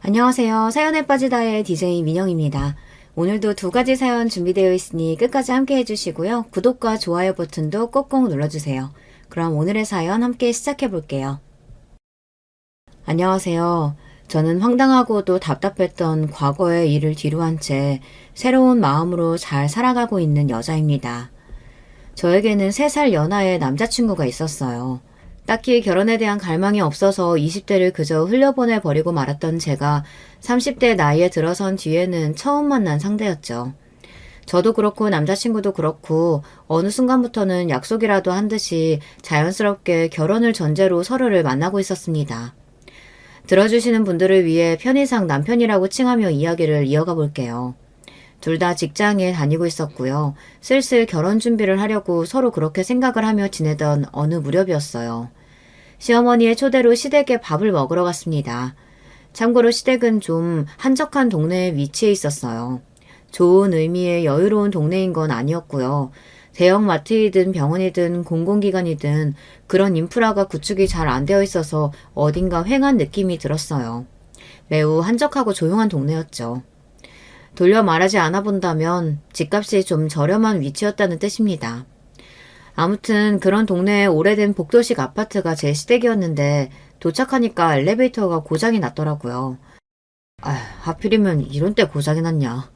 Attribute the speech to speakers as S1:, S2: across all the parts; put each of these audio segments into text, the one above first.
S1: 안녕하세요. 사연에 빠지다의 DJ 민영입니다. 오늘도 두 가지 사연 준비되어 있으니 끝까지 함께 해주시고요. 구독과 좋아요 버튼도 꼭꼭 눌러주세요. 그럼 오늘의 사연 함께 시작해 볼게요. 안녕하세요. 저는 황당하고도 답답했던 과거의 일을 뒤로한 채 새로운 마음으로 잘 살아가고 있는 여자입니다. 저에게는 3살 연하의 남자친구가 있었어요. 딱히 결혼에 대한 갈망이 없어서 20대를 그저 흘려보내 버리고 말았던 제가 30대 나이에 들어선 뒤에는 처음 만난 상대였죠. 저도 그렇고 남자친구도 그렇고 어느 순간부터는 약속이라도 한 듯이 자연스럽게 결혼을 전제로 서로를 만나고 있었습니다. 들어주시는 분들을 위해 편의상 남편이라고 칭하며 이야기를 이어가 볼게요. 둘 다 직장에 다니고 있었고요. 슬슬 결혼 준비를 하려고 서로 그렇게 생각을 하며 지내던 어느 무렵이었어요. 시어머니의 초대로 시댁에 밥을 먹으러 갔습니다. 참고로 시댁은 좀 한적한 동네에 위치해 있었어요. 좋은 의미의 여유로운 동네인 건 아니었고요. 대형 마트이든 병원이든 공공기관이든 그런 인프라가 구축이 잘 안 되어 있어서 어딘가 휑한 느낌이 들었어요. 매우 한적하고 조용한 동네였죠. 돌려 말하지 않아 본다면 집값이 좀 저렴한 위치였다는 뜻입니다. 아무튼 그런 동네에 오래된 복도식 아파트가 제 시댁이었는데 도착하니까 엘리베이터가 고장이 났더라고요. 하필이면 이런 때 고장이 났냐.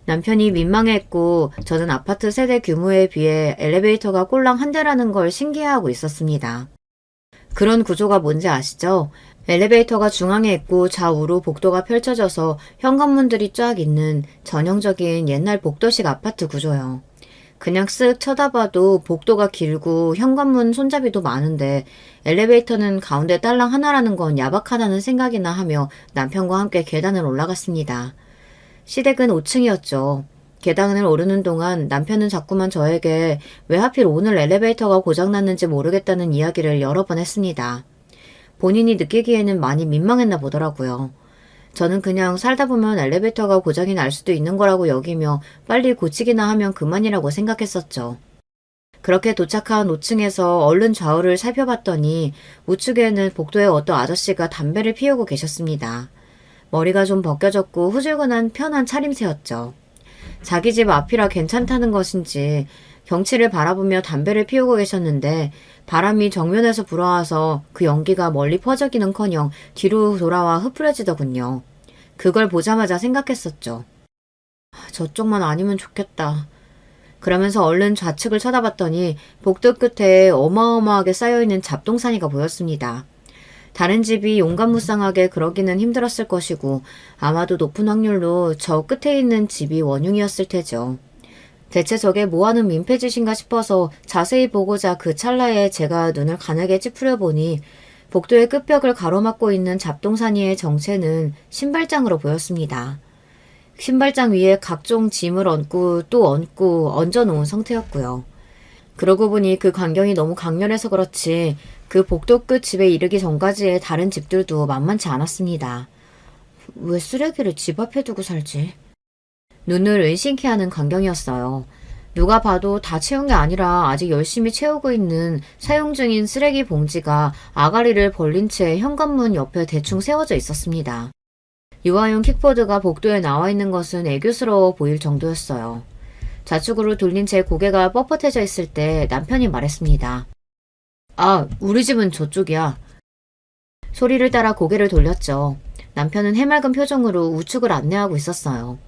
S1: 남편이 민망해했고 저는 아파트 세대 규모에 비해 엘리베이터가 꼴랑 한 대라는 걸 신기해하고 있었습니다. 그런 구조가 뭔지 아시죠? 엘리베이터가 중앙에 있고 좌우로 복도가 펼쳐져서 현관문들이 쫙 있는 전형적인 옛날 복도식 아파트 구조요. 그냥 쓱 쳐다봐도 복도가 길고 현관문 손잡이도 많은데 엘리베이터는 가운데 딸랑 하나라는 건 야박하다는 생각이나 하며 남편과 함께 계단을 올라갔습니다. 시댁은 5층이었죠. 계단을 오르는 동안 남편은 자꾸만 저에게 왜 하필 오늘 엘리베이터가 고장났는지 모르겠다는 이야기를 여러 번 했습니다. 본인이 느끼기에는 많이 민망했나 보더라고요. 저는 그냥 살다 보면 엘리베이터가 고장이 날 수도 있는 거라고 여기며 빨리 고치기나 하면 그만이라고 생각했었죠. 그렇게 도착한 5층에서 얼른 좌우를 살펴봤더니 우측에는 복도에 어떤 아저씨가 담배를 피우고 계셨습니다. 머리가 좀 벗겨졌고 후줄근한 편한 차림새였죠. 자기 집 앞이라 괜찮다는 것인지 경치를 바라보며 담배를 피우고 계셨는데 바람이 정면에서 불어와서 그 연기가 멀리 퍼져기는커녕 뒤로 돌아와 흡뿌려지더군요. 그걸 보자마자 생각했었죠. 저쪽만 아니면 좋겠다. 그러면서 얼른 좌측을 쳐다봤더니 복도 끝에 어마어마하게 쌓여있는 잡동사니가 보였습니다. 다른 집이 용감무쌍하게 그러기는 힘들었을 것이고 아마도 높은 확률로 저 끝에 있는 집이 원흉이었을 테죠. 대체 저게 뭐하는 민폐짓인가 싶어서 자세히 보고자 그 찰나에 제가 눈을 가늘게 찌푸려 보니 복도의 끝벽을 가로막고 있는 잡동사니의 정체는 신발장으로 보였습니다. 신발장 위에 각종 짐을 얹고 또 얹고 얹어놓은 상태였고요. 그러고 보니 그 광경이 너무 강렬해서 그렇지 그 복도 끝 집에 이르기 전까지의 다른 집들도 만만치 않았습니다. 왜 쓰레기를 집 앞에 두고 살지? 눈을 의심케 하는 광경이었어요. 누가 봐도 다 채운 게 아니라 아직 열심히 채우고 있는 사용 중인 쓰레기 봉지가 아가리를 벌린 채 현관문 옆에 대충 세워져 있었습니다. 유아용 킥보드가 복도에 나와 있는 것은 애교스러워 보일 정도였어요. 좌측으로 돌린 채 고개가 뻣뻣해져 있을 때 남편이 말했습니다. 우리 집은 저쪽이야. 소리를 따라 고개를 돌렸죠. 남편은 해맑은 표정으로 우측을 안내하고 있었어요.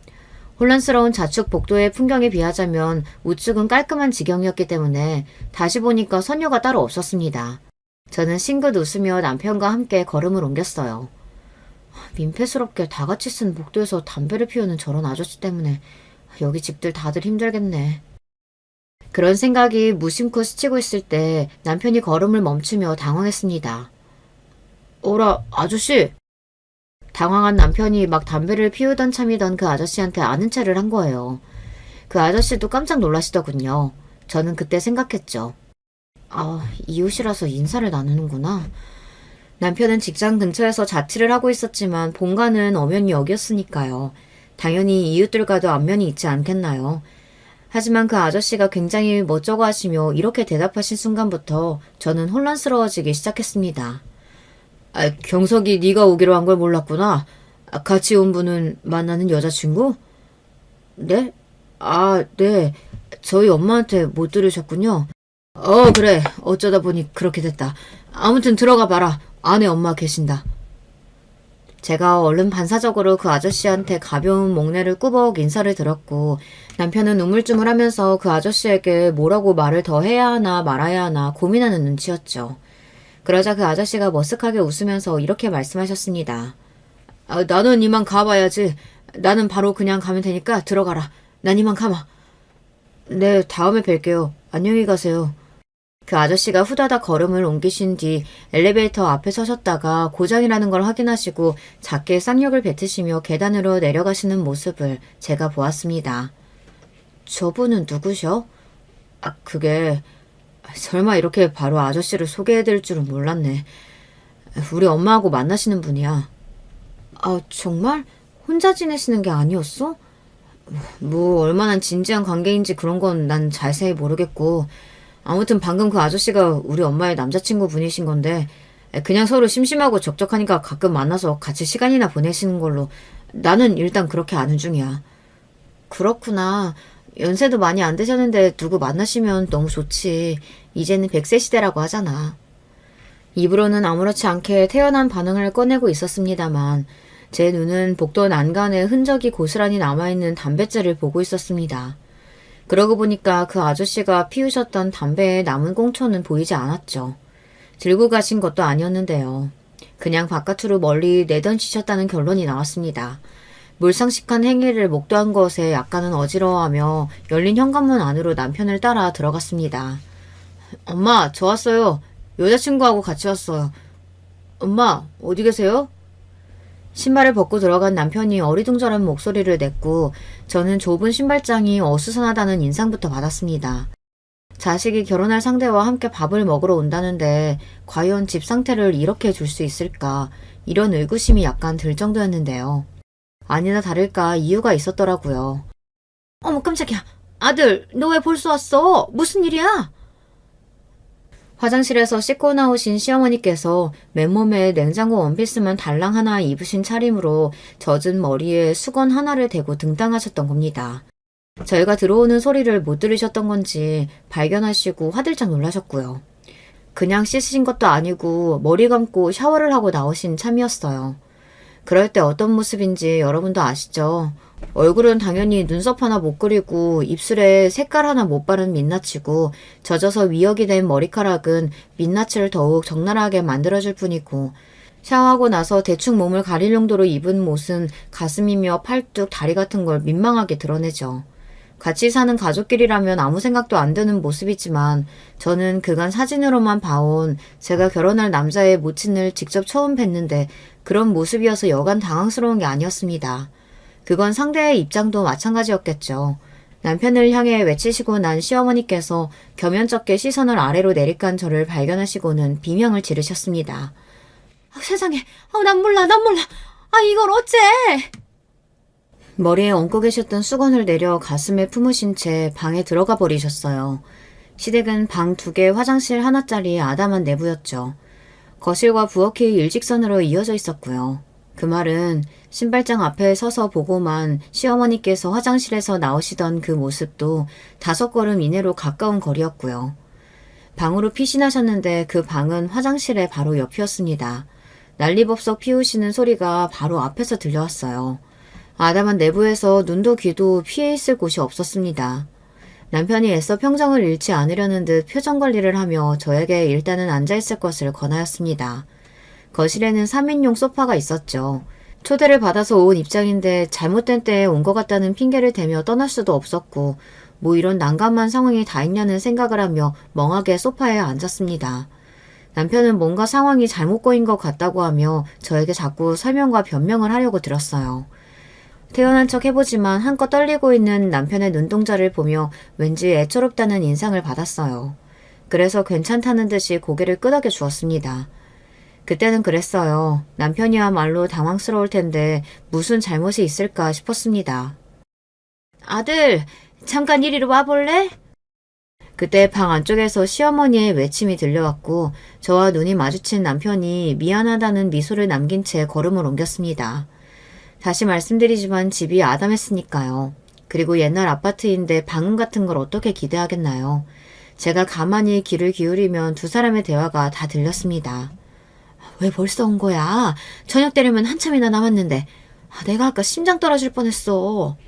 S1: 혼란스러운 좌측 복도의 풍경에 비하자면 우측은 깔끔한 지경이었기 때문에 다시 보니까 선녀가 따로 없었습니다. 저는 싱긋 웃으며 남편과 함께 걸음을 옮겼어요. 민폐스럽게 다 같이 쓴 복도에서 담배를 피우는 저런 아저씨 때문에 여기 집들 다들 힘들겠네. 그런 생각이 무심코 스치고 있을 때 남편이 걸음을 멈추며 당황했습니다. 어라, 아저씨! 당황한 남편이 막 담배를 피우던 참이던 그 아저씨한테 아는 체를 한 거예요. 그 아저씨도 깜짝 놀라시더군요. 저는 그때 생각했죠. 이웃이라서 인사를 나누는구나. 남편은 직장 근처에서 자취를 하고 있었지만 본가는 엄연히 여기였으니까요. 당연히 이웃들과도 안면이 있지 않겠나요? 하지만 그 아저씨가 굉장히 멋쩍어 하시며 이렇게 대답하신 순간부터 저는 혼란스러워지기 시작했습니다. 경석이 네가 오기로 한 걸 몰랐구나. 같이 온 분은 만나는 여자친구? 네? 네. 저희 엄마한테 못 들으셨군요. 그래. 어쩌다 보니 그렇게 됐다. 아무튼 들어가 봐라. 안에 엄마 계신다. 제가 얼른 반사적으로 그 아저씨한테 가벼운 목례를 꾸벅 인사를 드렸고 남편은 우물쭈물하면서 그 아저씨에게 뭐라고 말을 더 해야 하나 말아야 하나 고민하는 눈치였죠. 그러자 그 아저씨가 머쓱하게 웃으면서 이렇게 말씀하셨습니다. 나는 이만 가봐야지. 나는 바로 그냥 가면 되니까 들어가라. 난 이만 가마. 네, 다음에 뵐게요. 안녕히 가세요. 그 아저씨가 후다닥 걸음을 옮기신 뒤 엘리베이터 앞에 서셨다가 고장이라는 걸 확인하시고 작게 쌍욕을 뱉으시며 계단으로 내려가시는 모습을 제가 보았습니다. 저분은 누구셔? 그게 설마 이렇게 바로 아저씨를 소개해드릴 줄은 몰랐네. 우리 엄마하고 만나시는 분이야. 정말? 혼자 지내시는 게 아니었어? 뭐 얼마나 진지한 관계인지 그런 건 난 자세히 모르겠고 아무튼 방금 그 아저씨가 우리 엄마의 남자친구 분이신 건데 그냥 서로 심심하고 적적하니까 가끔 만나서 같이 시간이나 보내시는 걸로 나는 일단 그렇게 아는 중이야. 그렇구나. 연세도 많이 안 되셨는데 누구 만나시면 너무 좋지. 이제는 100세 시대라고 하잖아. 입으로는 아무렇지 않게 태연한 반응을 꺼내고 있었습니다만 제 눈은 복도 난간에 흔적이 고스란히 남아있는 담뱃재를 보고 있었습니다. 그러고 보니까 그 아저씨가 피우셨던 담배에 남은 꽁초는 보이지 않았죠. 들고 가신 것도 아니었는데요. 그냥 바깥으로 멀리 내던지셨다는 결론이 나왔습니다. 물상식한 행위를 목도한 것에 약간은 어지러워하며 열린 현관문 안으로 남편을 따라 들어갔습니다. 엄마, 저 왔어요. 여자친구하고 같이 왔어요. 엄마, 어디 계세요? 신발을 벗고 들어간 남편이 어리둥절한 목소리를 냈고 저는 좁은 신발장이 어수선하다는 인상부터 받았습니다. 자식이 결혼할 상대와 함께 밥을 먹으러 온다는데 과연 집 상태를 이렇게 줄 수 있을까 이런 의구심이 약간 들 정도였는데요. 아니나 다를까 이유가 있었더라고요. 어머 깜짝이야. 아들 너 왜 벌써 왔어? 무슨 일이야? 화장실에서 씻고 나오신 시어머니께서 맨몸에 냉장고 원피스만 달랑 하나 입으신 차림으로 젖은 머리에 수건 하나를 대고 등당하셨던 겁니다. 저희가 들어오는 소리를 못 들으셨던 건지 발견하시고 화들짝 놀라셨고요. 그냥 씻으신 것도 아니고 머리 감고 샤워를 하고 나오신 참이었어요. 그럴 때 어떤 모습인지 여러분도 아시죠? 얼굴은 당연히 눈썹 하나 못 그리고 입술에 색깔 하나 못 바른 민낯이고 젖어서 위역이 된 머리카락은 민낯을 더욱 적나라하게 만들어줄 뿐이고 샤워하고 나서 대충 몸을 가릴 정도로 입은 못은 가슴이며 팔뚝, 다리 같은 걸 민망하게 드러내죠. 같이 사는 가족끼리라면 아무 생각도 안 드는 모습이지만 저는 그간 사진으로만 봐온 제가 결혼할 남자의 모친을 직접 처음 뵀는데 그런 모습이어서 여간 당황스러운 게 아니었습니다. 그건 상대의 입장도 마찬가지였겠죠. 남편을 향해 외치시고 난 시어머니께서 겸연쩍게 시선을 아래로 내리깐 저를 발견하시고는 비명을 지르셨습니다. 세상에, 난 몰라. 이걸 어째? 머리에 얹고 계셨던 수건을 내려 가슴에 품으신 채 방에 들어가 버리셨어요. 시댁은 방 2개, 화장실 하나짜리 아담한 내부였죠. 거실과 부엌이 일직선으로 이어져 있었고요. 그 말은 신발장 앞에 서서 보고만 시어머니께서 화장실에서 나오시던 그 모습도 5걸음 이내로 가까운 거리였고요. 방으로 피신하셨는데 그 방은 화장실의 바로 옆이었습니다. 난리법석 피우시는 소리가 바로 앞에서 들려왔어요. 아담한 내부에서 눈도 귀도 피해 있을 곳이 없었습니다. 남편이 애써 평정을 잃지 않으려는 듯 표정 관리를 하며 저에게 일단은 앉아있을 것을 권하였습니다. 거실에는 3인용 소파가 있었죠. 초대를 받아서 온 입장인데 잘못된 때에 온 것 같다는 핑계를 대며 떠날 수도 없었고 뭐 이런 난감한 상황이 다 있냐는 생각을 하며 멍하게 소파에 앉았습니다. 남편은 뭔가 상황이 잘못 꼬인 것 같다고 하며 저에게 자꾸 설명과 변명을 하려고 들었어요. 태연한 척 해보지만 한껏 떨리고 있는 남편의 눈동자를 보며 왠지 애처롭다는 인상을 받았어요. 그래서 괜찮다는 듯이 고개를 끄덕여 주었습니다. 그때는 그랬어요. 남편이야말로 당황스러울 텐데 무슨 잘못이 있을까 싶었습니다. 아들, 잠깐 이리로 와볼래? 그때 방 안쪽에서 시어머니의 외침이 들려왔고 저와 눈이 마주친 남편이 미안하다는 미소를 남긴 채 걸음을 옮겼습니다. 다시 말씀드리지만 집이 아담했으니까요. 그리고 옛날 아파트인데 방음 같은 걸 어떻게 기대하겠나요? 제가 가만히 귀를 기울이면 두 사람의 대화가 다 들렸습니다. 왜 벌써 온 거야? 저녁 때려면 한참이나 남았는데. 내가 아까 심장 떨어질 뻔했어.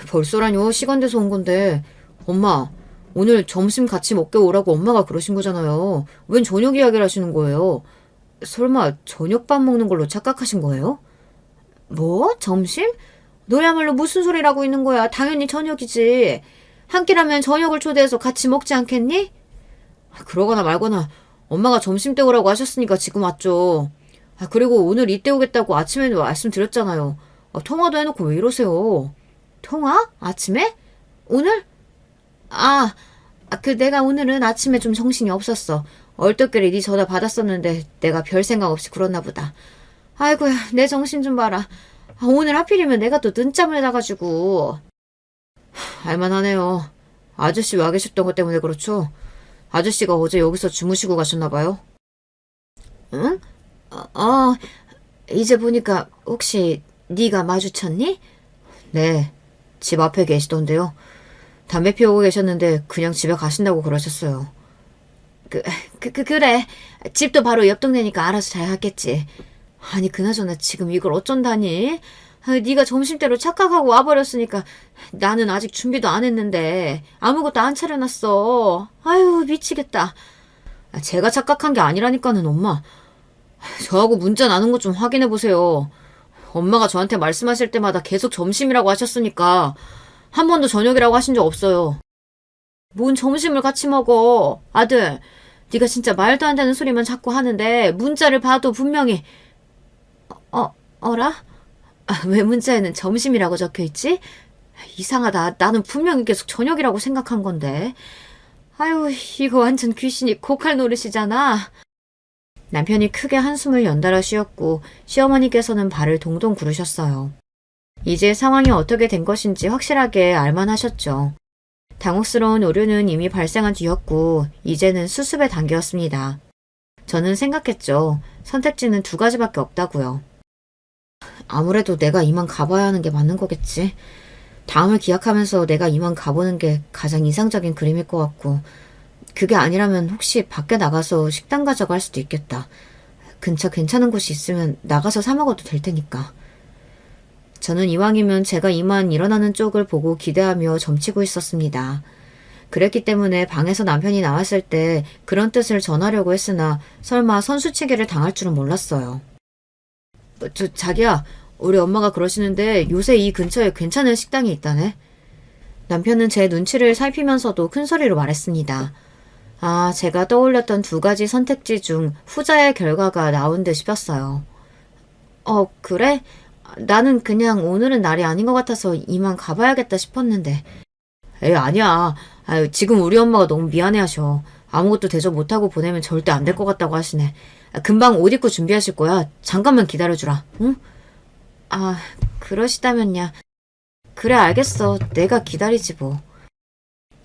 S1: 벌써라뇨? 시간 돼서 온 건데. 엄마, 오늘 점심 같이 먹게 오라고 엄마가 그러신 거잖아요. 웬 저녁 이야기를 하시는 거예요? 설마 저녁밥 먹는 걸로 착각하신 거예요? 뭐? 점심? 너야말로 무슨 소리라고 있는 거야? 당연히 저녁이지. 한 끼라면 저녁을 초대해서 같이 먹지 않겠니? 그러거나 말거나 엄마가 점심 때 오라고 하셨으니까 지금 왔죠. 그리고 오늘 이때 오겠다고 아침에도 말씀드렸잖아요. 통화도 해놓고 왜 이러세요? 통화? 아침에? 오늘? 내가 오늘은 아침에 좀 정신이 없었어. 얼떨결에 네 전화 받았었는데 내가 별 생각 없이 그랬나 보다. 아이고야, 내 정신 좀 봐라. 오늘 하필이면 내가 또 늦잠을 자가지고. 알만하네요. 아저씨 와 계셨던 것 때문에 그렇죠? 아저씨가 어제 여기서 주무시고 가셨나 봐요. 응? 이제 보니까 혹시 네가 마주쳤니? 네, 집 앞에 계시던데요. 담배 피우고 계셨는데 그냥 집에 가신다고 그러셨어요. 그래. 집도 바로 옆 동네니까 알아서 잘 하겠지. 아니, 그나저나 지금 이걸 어쩐다니? 네가 점심때로 착각하고 와버렸으니까 나는 아직 준비도 안 했는데 아무것도 안 차려놨어. 아유, 미치겠다. 제가 착각한 게 아니라니까는 엄마. 저하고 문자 나눈 것 좀 확인해 보세요. 엄마가 저한테 말씀하실 때마다 계속 점심이라고 하셨으니까 한 번도 저녁이라고 하신 적 없어요. 뭔 점심을 같이 먹어. 아들, 네가 진짜 말도 안 되는 소리만 자꾸 하는데 문자를 봐도 분명히 어라? 왜 문자에는 점심이라고 적혀있지? 이상하다. 나는 분명히 계속 저녁이라고 생각한 건데. 아유, 이거 완전 귀신이 고칼 노릇이잖아. 남편이 크게 한숨을 연달아 쉬었고 시어머니께서는 발을 동동 구르셨어요. 이제 상황이 어떻게 된 것인지 확실하게 알만하셨죠. 당혹스러운 오류는 이미 발생한 뒤였고 이제는 수습의 단계였습니다. 저는 생각했죠. 선택지는 두 가지밖에 없다고요. 아무래도 내가 이만 가봐야 하는 게 맞는 거겠지. 다음을 기약하면서 내가 이만 가보는 게 가장 이상적인 그림일 것 같고 그게 아니라면 혹시 밖에 나가서 식당 가자고 할 수도 있겠다. 근처 괜찮은 곳이 있으면 나가서 사 먹어도 될 테니까. 저는 이왕이면 제가 이만 일어나는 쪽을 보고 기대하며 점치고 있었습니다. 그랬기 때문에 방에서 남편이 나왔을 때 그런 뜻을 전하려고 했으나 설마 선수치기를 당할 줄은 몰랐어요. 자기야, 우리 엄마가 그러시는데 요새 이 근처에 괜찮은 식당이 있다네. 남편은 제 눈치를 살피면서도 큰 소리로 말했습니다. 제가 떠올렸던 두 가지 선택지 중 후자의 결과가 나온 듯 싶었어요. 그래? 나는 그냥 오늘은 날이 아닌 것 같아서 이만 가봐야겠다 싶었는데. 아니야. 지금 우리 엄마가 너무 미안해하셔. 아무것도 대접 못하고 보내면 절대 안 될 것 같다고 하시네. 금방 옷 입고 준비하실 거야. 잠깐만 기다려주라. 응? 그러시다면야. 그래, 알겠어. 내가 기다리지 뭐.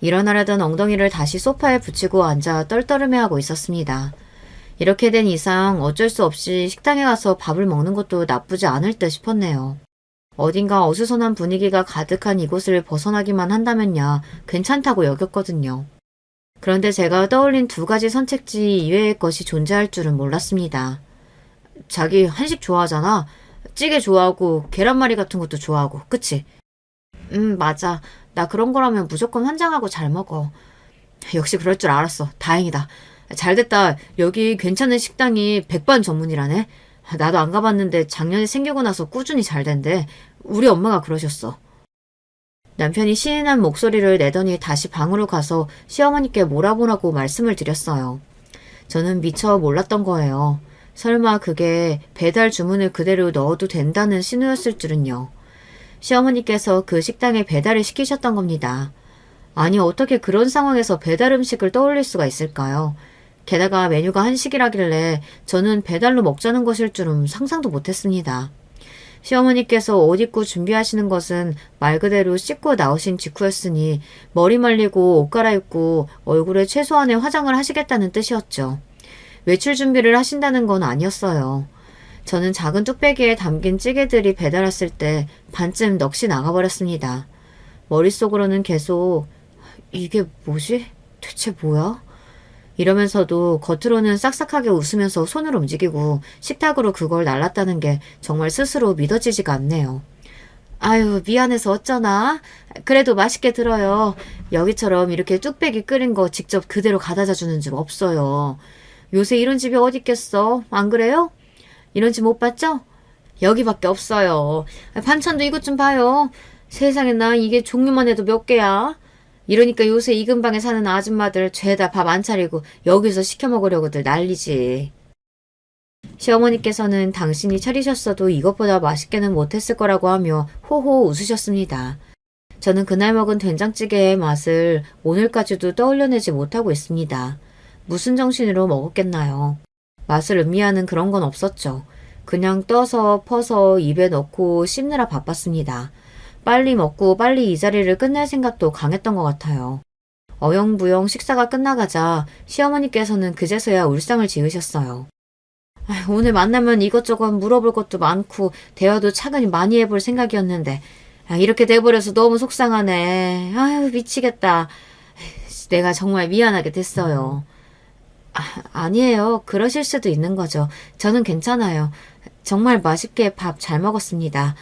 S1: 일어나려던 엉덩이를 다시 소파에 붙이고 앉아 떨떠름해하고 있었습니다. 이렇게 된 이상 어쩔 수 없이 식당에 가서 밥을 먹는 것도 나쁘지 않을 듯 싶었네요. 어딘가 어수선한 분위기가 가득한 이곳을 벗어나기만 한다면야 괜찮다고 여겼거든요. 그런데 제가 떠올린 두 가지 선택지 이외의 것이 존재할 줄은 몰랐습니다. 자기 한식 좋아하잖아. 찌개 좋아하고 계란말이 같은 것도 좋아하고, 그치? 맞아. 나 그런 거라면 무조건 환장하고 잘 먹어. 역시 그럴 줄 알았어. 다행이다. 잘됐다. 여기 괜찮은 식당이 백반 전문이라네. 나도 안 가봤는데 작년에 생기고 나서 꾸준히 잘 된대. 우리 엄마가 그러셨어. 남편이 시인한 목소리를 내더니 다시 방으로 가서 시어머니께 몰아보라고 말씀을 드렸어요. 저는 미처 몰랐던 거예요. 설마 그게 배달 주문을 그대로 넣어도 된다는 신호였을 줄은요. 시어머니께서 그 식당에 배달을 시키셨던 겁니다. 아니, 어떻게 그런 상황에서 배달 음식을 떠올릴 수가 있을까요? 게다가 메뉴가 한식이라길래 저는 배달로 먹자는 것일 줄은 상상도 못했습니다. 시어머니께서 옷 입고 준비하시는 것은 말 그대로 씻고 나오신 직후였으니 머리 말리고 옷 갈아입고 얼굴에 최소한의 화장을 하시겠다는 뜻이었죠. 외출 준비를 하신다는 건 아니었어요. 저는 작은 뚝배기에 담긴 찌개들이 배달 왔을 때 반쯤 넋이 나가버렸습니다. 머릿속으로는 계속 이게 뭐지? 대체 뭐야? 이러면서도 겉으로는 싹싹하게 웃으면서 손을 움직이고 식탁으로 그걸 날랐다는 게 정말 스스로 믿어지지가 않네요. 아유, 미안해서 어쩌나? 그래도 맛있게 들어요. 여기처럼 이렇게 뚝배기 끓인 거 직접 그대로 가져다 주는 집 없어요. 요새 이런 집이 어디 있겠어? 안 그래요? 이런 집 못 봤죠? 여기밖에 없어요. 반찬도 이것 좀 봐요. 세상에 나 이게 종류만 해도 몇 개야? 이러니까 요새 이 근방에 사는 아줌마들 죄다 밥 안 차리고 여기서 시켜 먹으려고들 난리지. 시어머니께서는 당신이 차리셨어도 이것보다 맛있게는 못했을 거라고 하며 호호 웃으셨습니다. 저는 그날 먹은 된장찌개의 맛을 오늘까지도 떠올려내지 못하고 있습니다. 무슨 정신으로 먹었겠나요? 맛을 음미하는 그런 건 없었죠. 그냥 떠서 퍼서 입에 넣고 씹느라 바빴습니다. 빨리 먹고 빨리 이 자리를 끝낼 생각도 강했던 것 같아요. 어영부영 식사가 끝나가자 시어머니께서는 그제서야 울상을 지으셨어요. 오늘 만나면 이것저것 물어볼 것도 많고 대화도 차근히 많이 해볼 생각이었는데 이렇게 돼버려서 너무 속상하네. 아유 미치겠다. 내가 정말 미안하게 됐어요. 아니에요. 그러실 수도 있는 거죠. 저는 괜찮아요. 정말 맛있게 밥 잘 먹었습니다.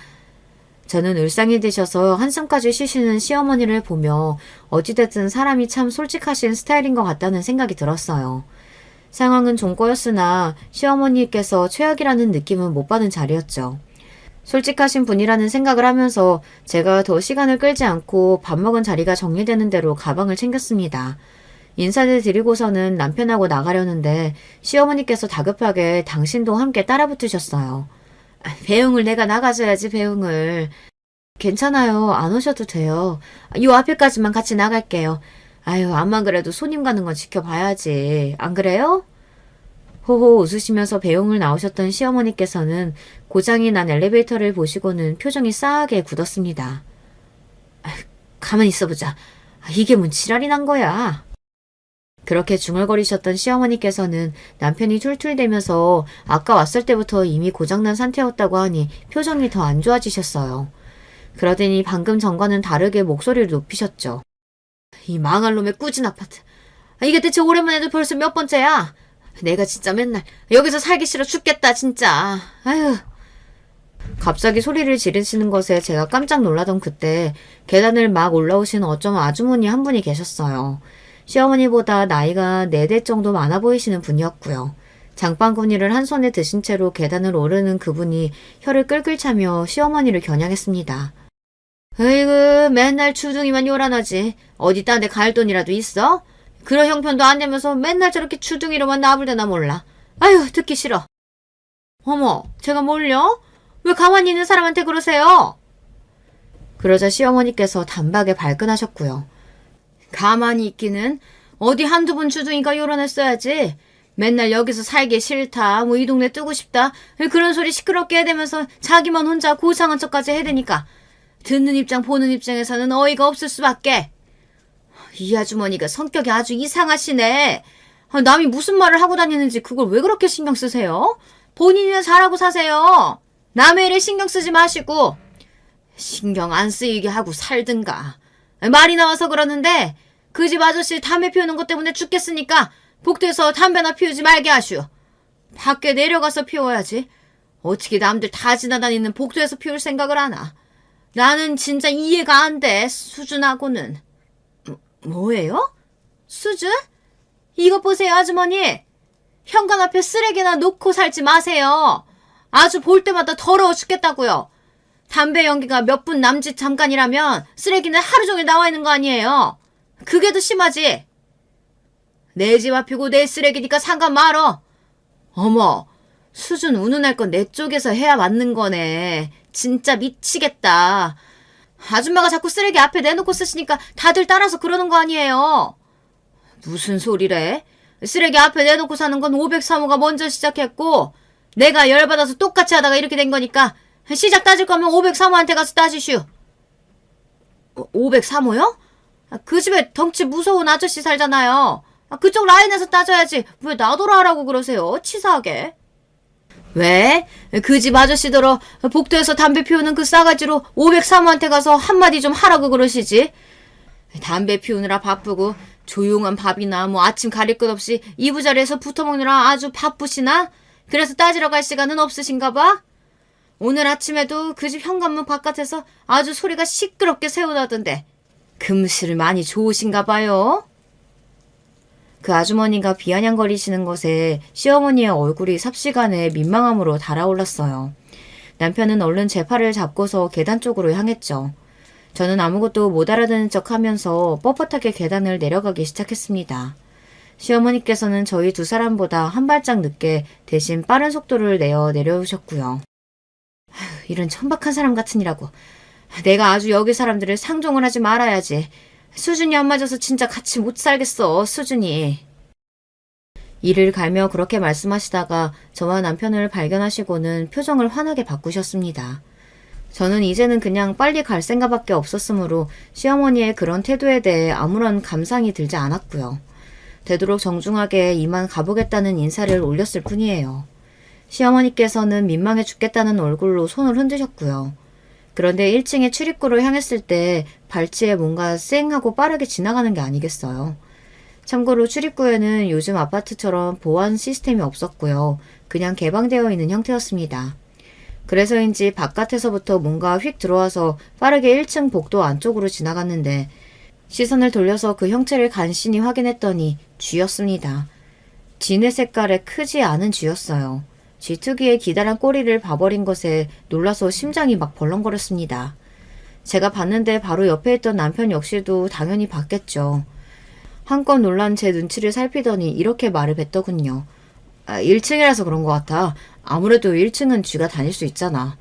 S1: 저는 울상이 되셔서 한숨까지 쉬시는 시어머니를 보며 어찌됐든 사람이 참 솔직하신 스타일인 것 같다는 생각이 들었어요. 상황은 좀 꼬였으나 시어머니께서 최악이라는 느낌은 못 받은 자리였죠. 솔직하신 분이라는 생각을 하면서 제가 더 시간을 끌지 않고 밥 먹은 자리가 정리되는 대로 가방을 챙겼습니다. 인사를 드리고서는 남편하고 나가려는데 시어머니께서 다급하게 당신도 함께 따라붙으셨어요. 배웅을 내가 나가줘야지 배웅을. 괜찮아요. 안 오셔도 돼요. 요 앞에까지만 같이 나갈게요. 아유 암만 그래도 손님 가는 건 지켜봐야지. 안 그래요? 호호 웃으시면서 배웅을 나오셨던 시어머니께서는 고장이 난 엘리베이터를 보시고는 표정이 싸하게 굳었습니다. 가만히 있어보자. 이게 뭔 지랄이 난 거야. 그렇게 중얼거리셨던 시어머니께서는 남편이 툴툴대면서 아까 왔을 때부터 이미 고장난 상태였다고 하니 표정이 더 안 좋아지셨어요. 그러더니 방금 전과는 다르게 목소리를 높이셨죠. 이 망할 놈의 꾸진 아파트. 이게 대체 오랜만에도 벌써 몇 번째야? 내가 진짜 맨날 여기서 살기 싫어 죽겠다 진짜. 아휴. 갑자기 소리를 지르시는 것에 제가 깜짝 놀라던 그때 계단을 막 올라오신 어쩜 아주머니 한 분이 계셨어요. 시어머니보다 나이가 4대 정도 많아 보이시는 분이었고요. 장바구니를 한 손에 드신 채로 계단을 오르는 그분이 혀를 끌끌 차며 시어머니를 겨냥했습니다. 으이구 맨날 주둥이만 요란하지. 어디 딴 데 갈 돈이라도 있어? 그런 형편도 안 되면서 맨날 저렇게 주둥이로만 나불대나 몰라. 아유 듣기 싫어. 어머 제가 뭘요? 왜 가만히 있는 사람한테 그러세요? 그러자 시어머니께서 단박에 발끈하셨고요. 가만히 있기는 어디 한두 번 주둥이가 요란했어야지. 맨날 여기서 살기 싫다, 뭐 이 동네 뜨고 싶다, 그런 소리 시끄럽게 해대면서 자기만 혼자 고상한 척까지 해대니까 듣는 입장 보는 입장에서는 어이가 없을 수밖에. 이 아주머니가 성격이 아주 이상하시네. 남이 무슨 말을 하고 다니는지 그걸 왜 그렇게 신경 쓰세요? 본인이나 잘하고 사세요. 남의 일에 신경 쓰지 마시고. 신경 안 쓰이게 하고 살든가. 말이 나와서 그러는데 그 집 아저씨 담배 피우는 것 때문에 죽겠으니까 복도에서 담배나 피우지 말게 하슈. 밖에 내려가서 피워야지. 어떻게 남들 다 지나다니는 복도에서 피울 생각을 하나. 나는 진짜 이해가 안 돼. 수준하고는. 뭐예요? 수준? 이것 보세요 아주머니. 현관 앞에 쓰레기나 놓고 살지 마세요. 아주 볼 때마다 더러워 죽겠다고요. 담배 연기가 몇 분 남짓 잠깐이라면 쓰레기는 하루 종일 나와 있는 거 아니에요. 그게 더 심하지. 내 집 앞이고 내 쓰레기니까 상관 말어. 어머, 수준 운운할 건 내 쪽에서 해야 맞는 거네. 진짜 미치겠다. 아줌마가 자꾸 쓰레기 앞에 내놓고 쓰시니까 다들 따라서 그러는 거 아니에요. 무슨 소리래? 쓰레기 앞에 내놓고 사는 건 503호가 먼저 시작했고 내가 열받아서 똑같이 하다가 이렇게 된 거니까 시작 따질 거면 503호한테 가서 따지슈. 503호요? 그 집에 덩치 무서운 아저씨 살잖아요. 그쪽 라인에서 따져야지 왜 나더러 하라고 그러세요? 치사하게. 왜? 그 집 아저씨더러 복도에서 담배 피우는 그 싸가지로 503호한테 가서 한마디 좀 하라고 그러시지. 담배 피우느라 바쁘고 조용한 밥이나 뭐 아침 가릴 것 없이 이부자리에서 붙어먹느라 아주 바쁘시나? 그래서 따지러 갈 시간은 없으신가 봐? 오늘 아침에도 그 집 현관문 바깥에서 아주 소리가 시끄럽게 새어나던데 금실 많이 좋으신가 봐요? 그 아주머니가 비아냥거리시는 것에 시어머니의 얼굴이 삽시간에 민망함으로 달아올랐어요. 남편은 얼른 제 팔을 잡고서 계단 쪽으로 향했죠. 저는 아무것도 못 알아듣는 척 하면서 뻣뻣하게 계단을 내려가기 시작했습니다. 시어머니께서는 저희 두 사람보다 한 발짝 늦게 대신 빠른 속도를 내어 내려오셨고요. 이런 천박한 사람 같으니라고. 내가 아주 여기 사람들을 상종을 하지 말아야지. 수준이 안 맞아서 진짜 같이 못 살겠어, 수준이. 이를 갈며 그렇게 말씀하시다가 저와 남편을 발견하시고는 표정을 환하게 바꾸셨습니다. 저는 이제는 그냥 빨리 갈 생각밖에 없었으므로 시어머니의 그런 태도에 대해 아무런 감상이 들지 않았고요. 되도록 정중하게 이만 가보겠다는 인사를 올렸을 뿐이에요. 시어머니께서는 민망해 죽겠다는 얼굴로 손을 흔드셨고요. 그런데 1층의 출입구를 향했을 때 발치에 뭔가 쌩하고 빠르게 지나가는 게 아니겠어요. 참고로 출입구에는 요즘 아파트처럼 보안 시스템이 없었고요. 그냥 개방되어 있는 형태였습니다. 그래서인지 바깥에서부터 뭔가 휙 들어와서 빠르게 1층 복도 안쪽으로 지나갔는데 시선을 돌려서 그 형체를 간신히 확인했더니 쥐였습니다. 진의 색깔의 크지 않은 쥐였어요. 쥐 특유의 기다란 꼬리를 봐버린 것에 놀라서 심장이 막 벌렁거렸습니다. 제가 봤는데 바로 옆에 있던 남편 역시도 당연히 봤겠죠. 한껏 놀란 제 눈치를 살피더니 이렇게 말을 뱉더군요. 1층이라서 그런 것 같아. 아무래도 1층은 쥐가 다닐 수 있잖아.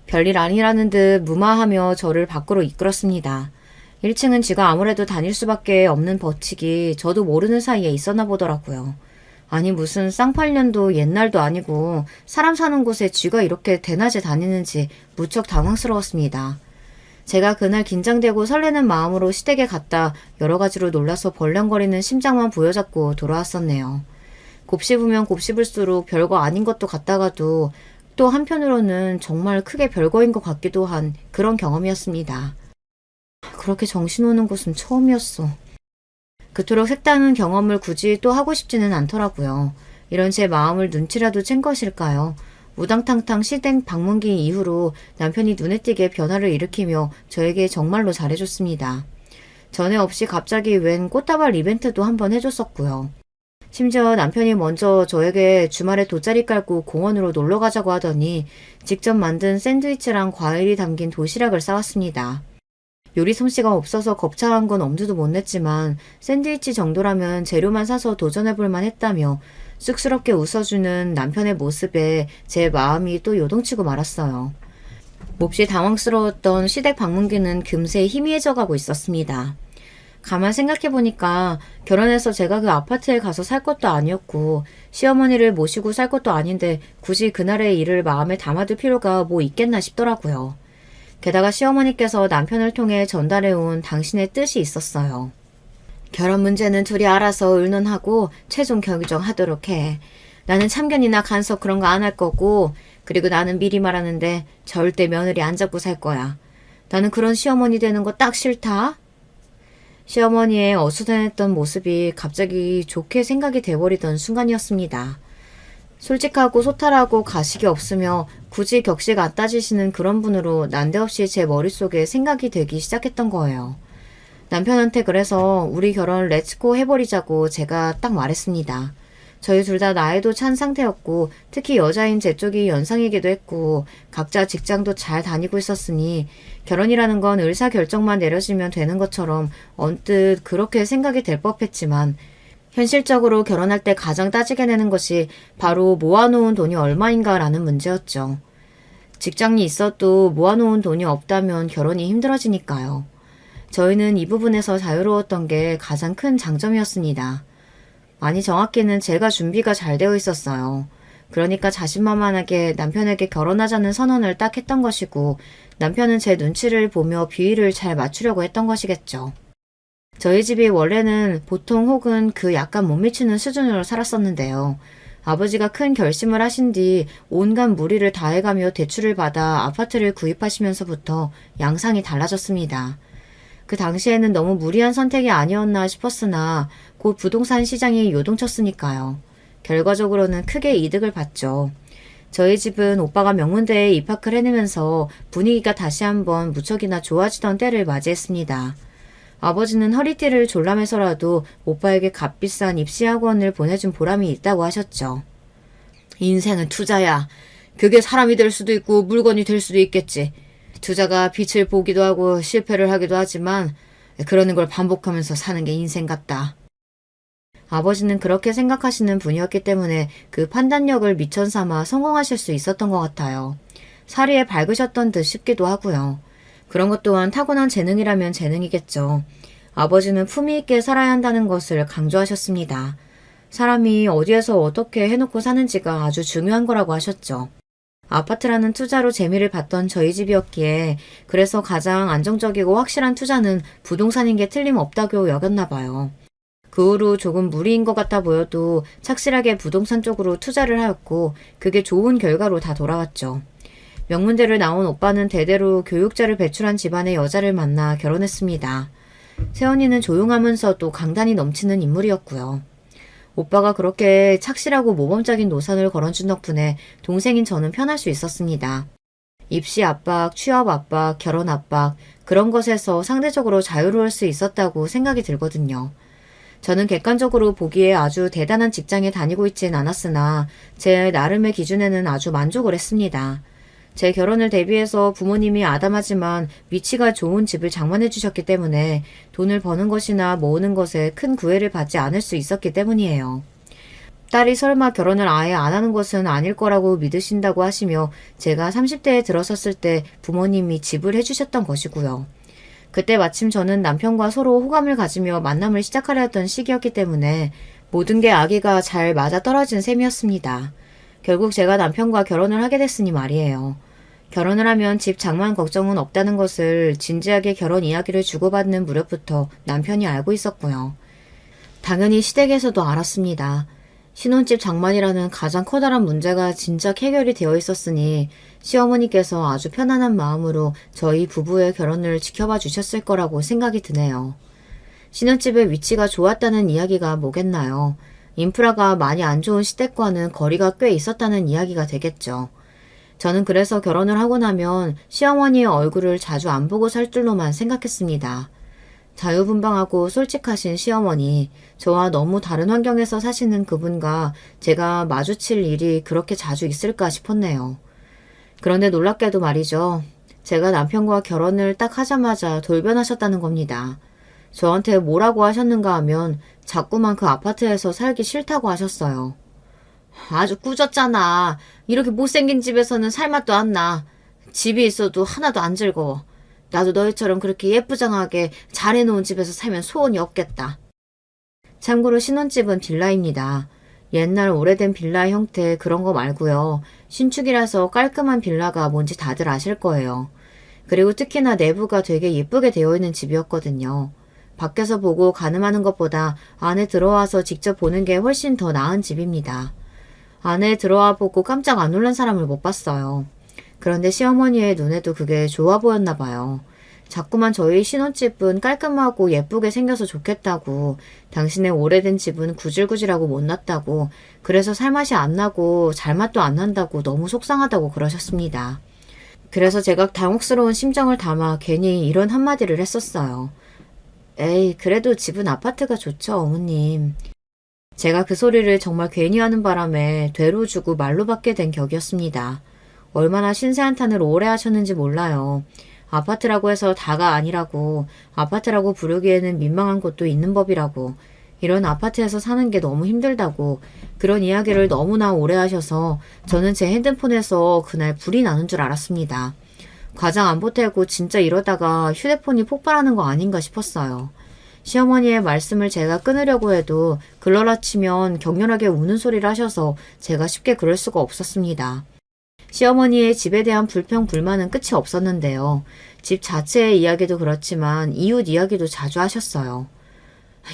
S1: 별일 아니라는 듯 무마하며 저를 밖으로 이끌었습니다. 1층은 쥐가 아무래도 다닐 수밖에 없는 법칙이 저도 모르는 사이에 있었나 보더라고요. 아니 무슨 쌍팔년도 옛날도 아니고 사람 사는 곳에 쥐가 이렇게 대낮에 다니는지 무척 당황스러웠습니다. 제가 그날 긴장되고 설레는 마음으로 시댁에 갔다 여러 가지로 놀라서 벌렁거리는 심장만 부여잡고 돌아왔었네요. 곱씹으면 곱씹을수록 별거 아닌 것도 같다가도 또 한편으로는 정말 크게 별거인 것 같기도 한 그런 경험이었습니다. 그렇게 정신 오는 곳은 처음이었어. 그토록 색다른 경험을 굳이 또 하고 싶지는 않더라고요. 이런 제 마음을 눈치라도 챈 것일까요? 우당탕탕 시댁 방문기 이후로 남편이 눈에 띄게 변화를 일으키며 저에게 정말로 잘해줬습니다. 전에 없이 갑자기 웬 꽃다발 이벤트도 한번 해줬었고요. 심지어 남편이 먼저 저에게 주말에 돗자리 깔고 공원으로 놀러 가자고 하더니 직접 만든 샌드위치랑 과일이 담긴 도시락을 싸왔습니다. 요리 솜씨가 없어서 거창한 건 엄두도 못 냈지만 샌드위치 정도라면 재료만 사서 도전해볼 만했다며 쑥스럽게 웃어주는 남편의 모습에 제 마음이 또 요동치고 말았어요. 몹시 당황스러웠던 시댁 방문기는 금세 희미해져가고 있었습니다. 가만 생각해보니까 결혼해서 제가 그 아파트에 가서 살 것도 아니었고 시어머니를 모시고 살 것도 아닌데 굳이 그날의 일을 마음에 담아둘 필요가 뭐 있겠나 싶더라고요. 게다가 시어머니께서 남편을 통해 전달해온 당신의 뜻이 있었어요. 결혼 문제는 둘이 알아서 의논하고 최종 결정하도록 해. 나는 참견이나 간섭 그런 거 안 할 거고 그리고 나는 미리 말하는데 절대 며느리 안 잡고 살 거야. 나는 그런 시어머니 되는 거 딱 싫다. 시어머니의 어수선했던 모습이 갑자기 좋게 생각이 돼버리던 순간이었습니다. 솔직하고 소탈하고 가식이 없으며 굳이 격식 안 따지시는 그런 분으로 난데없이 제 머릿속에 생각이 되기 시작했던 거예요. 남편한테 그래서 우리 결혼 렛츠고 해버리자고 제가 딱 말했습니다. 저희 둘 다 나이도 찬 상태였고 특히 여자인 제 쪽이 연상이기도 했고 각자 직장도 잘 다니고 있었으니 결혼이라는 건 의사결정만 내려지면 되는 것처럼 언뜻 그렇게 생각이 될 법했지만 현실적으로 결혼할 때 가장 따지게 되는 것이 바로 모아놓은 돈이 얼마인가라는 문제였죠. 직장이 있어도 모아놓은 돈이 없다면 결혼이 힘들어지니까요. 저희는 이 부분에서 자유로웠던 게 가장 큰 장점이었습니다. 아니 정확히는 제가 준비가 잘 되어 있었어요. 그러니까 자신만만하게 남편에게 결혼하자는 선언을 딱 했던 것이고 남편은 제 눈치를 보며 비위를 잘 맞추려고 했던 것이겠죠. 저희 집이 원래는 보통 혹은 그 약간 못 미치는 수준으로 살았었는데요. 아버지가 큰 결심을 하신 뒤 온갖 무리를 다해가며 대출을 받아 아파트를 구입하시면서부터 양상이 달라졌습니다. 그 당시에는 너무 무리한 선택이 아니었나 싶었으나 곧 부동산 시장이 요동쳤으니까요. 결과적으로는 크게 이득을 봤죠. 저희 집은 오빠가 명문대에 입학을 해내면서 분위기가 다시 한번 무척이나 좋아지던 때를 맞이했습니다. 아버지는 허리띠를 졸라매서라도 오빠에게 값비싼 입시학원을 보내준 보람이 있다고 하셨죠. 인생은 투자야. 그게 사람이 될 수도 있고 물건이 될 수도 있겠지. 투자가 빛을 보기도 하고 실패를 하기도 하지만 그러는 걸 반복하면서 사는 게 인생 같다. 아버지는 그렇게 생각하시는 분이었기 때문에 그 판단력을 미천 삼아 성공하실 수 있었던 것 같아요. 사리에 밝으셨던 듯 싶기도 하고요. 그런 것 또한 타고난 재능이라면 재능이겠죠. 아버지는 품위 있게 살아야 한다는 것을 강조하셨습니다. 사람이 어디에서 어떻게 해놓고 사는지가 아주 중요한 거라고 하셨죠. 아파트라는 투자로 재미를 봤던 저희 집이었기에 그래서 가장 안정적이고 확실한 투자는 부동산인 게 틀림없다고 여겼나 봐요. 그 후로 조금 무리인 것 같아 보여도 착실하게 부동산 쪽으로 투자를 하였고 그게 좋은 결과로 다 돌아왔죠. 명문대를 나온 오빠는 대대로 교육자를 배출한 집안의 여자를 만나 결혼했습니다. 새언니는 조용하면서도 강단이 넘치는 인물이었고요. 오빠가 그렇게 착실하고 모범적인 노선을 걸어준 덕분에 동생인 저는 편할 수 있었습니다. 입시 압박, 취업 압박, 결혼 압박 그런 것에서 상대적으로 자유로울 수 있었다고 생각이 들거든요. 저는 객관적으로 보기에 아주 대단한 직장에 다니고 있진 않았으나 제 나름의 기준에는 아주 만족을 했습니다. 제 결혼을 대비해서 부모님이 아담하지만 위치가 좋은 집을 장만해 주셨기 때문에 돈을 버는 것이나 모으는 것에 큰 구애를 받지 않을 수 있었기 때문이에요. 딸이 설마 결혼을 아예 안 하는 것은 아닐 거라고 믿으신다고 하시며 제가 30대에 들어섰을 때 부모님이 집을 해주셨던 것이고요. 그때 마침 저는 남편과 서로 호감을 가지며 만남을 시작하려 했던 시기였기 때문에 모든 게 아기가 잘 맞아떨어진 셈이었습니다. 결국 제가 남편과 결혼을 하게 됐으니 말이에요. 결혼을 하면 집 장만 걱정은 없다는 것을 진지하게 결혼 이야기를 주고받는 무렵부터 남편이 알고 있었고요. 당연히 시댁에서도 알았습니다. 신혼집 장만이라는 가장 커다란 문제가 진작 해결이 되어 있었으니 시어머니께서 아주 편안한 마음으로 저희 부부의 결혼을 지켜봐 주셨을 거라고 생각이 드네요. 신혼집의 위치가 좋았다는 이야기가 뭐겠나요? 인프라가 많이 안 좋은 시댁과는 거리가 꽤 있었다는 이야기가 되겠죠. 저는 그래서 결혼을 하고 나면 시어머니의 얼굴을 자주 안 보고 살 줄로만 생각했습니다. 자유분방하고 솔직하신 시어머니, 저와 너무 다른 환경에서 사시는 그분과 제가 마주칠 일이 그렇게 자주 있을까 싶었네요. 그런데 놀랍게도 말이죠. 제가 남편과 결혼을 딱 하자마자 돌변하셨다는 겁니다. 저한테 뭐라고 하셨는가 하면 자꾸만 그 아파트에서 살기 싫다고 하셨어요. 아주 꾸졌잖아. 이렇게 못생긴 집에서는 살맛도 안 나. 집이 있어도 하나도 안 즐거워. 나도 너희처럼 그렇게 예쁘장하게 잘 해놓은 집에서 살면 소원이 없겠다. 참고로 신혼집은 빌라입니다. 옛날 오래된 빌라 형태 그런 거 말고요. 신축이라서 깔끔한 빌라가 뭔지 다들 아실 거예요. 그리고 특히나 내부가 되게 예쁘게 되어 있는 집이었거든요. 밖에서 보고 가늠하는 것보다 안에 들어와서 직접 보는 게 훨씬 더 나은 집입니다. 안에 들어와 보고 깜짝 안 놀란 사람을 못 봤어요. 그런데 시어머니의 눈에도 그게 좋아 보였나 봐요. 자꾸만 저희 신혼집은 깔끔하고 예쁘게 생겨서 좋겠다고, 당신의 오래된 집은 구질구질하고 못났다고, 그래서 살맛이 안 나고 잘맛도 안 난다고 너무 속상하다고 그러셨습니다. 그래서 제가 당혹스러운 심정을 담아 괜히 이런 한마디를 했었어요. 에이, 그래도 집은 아파트가 좋죠, 어머님. 제가 그 소리를 정말 괜히 하는 바람에 되로 주고 말로 받게 된 격이었습니다. 얼마나 신세한탄을 오래 하셨는지 몰라요. 아파트라고 해서 다가 아니라고, 아파트라고 부르기에는 민망한 곳도 있는 법이라고, 이런 아파트에서 사는 게 너무 힘들다고, 그런 이야기를 너무나 오래 하셔서 저는 제 핸드폰에서 그날 불이 나는 줄 알았습니다. 과장 안 보태고 진짜 이러다가 휴대폰이 폭발하는 거 아닌가 싶었어요. 시어머니의 말씀을 제가 끊으려고 해도 글러라 치면 격렬하게 우는 소리를 하셔서 제가 쉽게 그럴 수가 없었습니다. 시어머니의 집에 대한 불평, 불만은 끝이 없었는데요. 집 자체의 이야기도 그렇지만 이웃 이야기도 자주 하셨어요.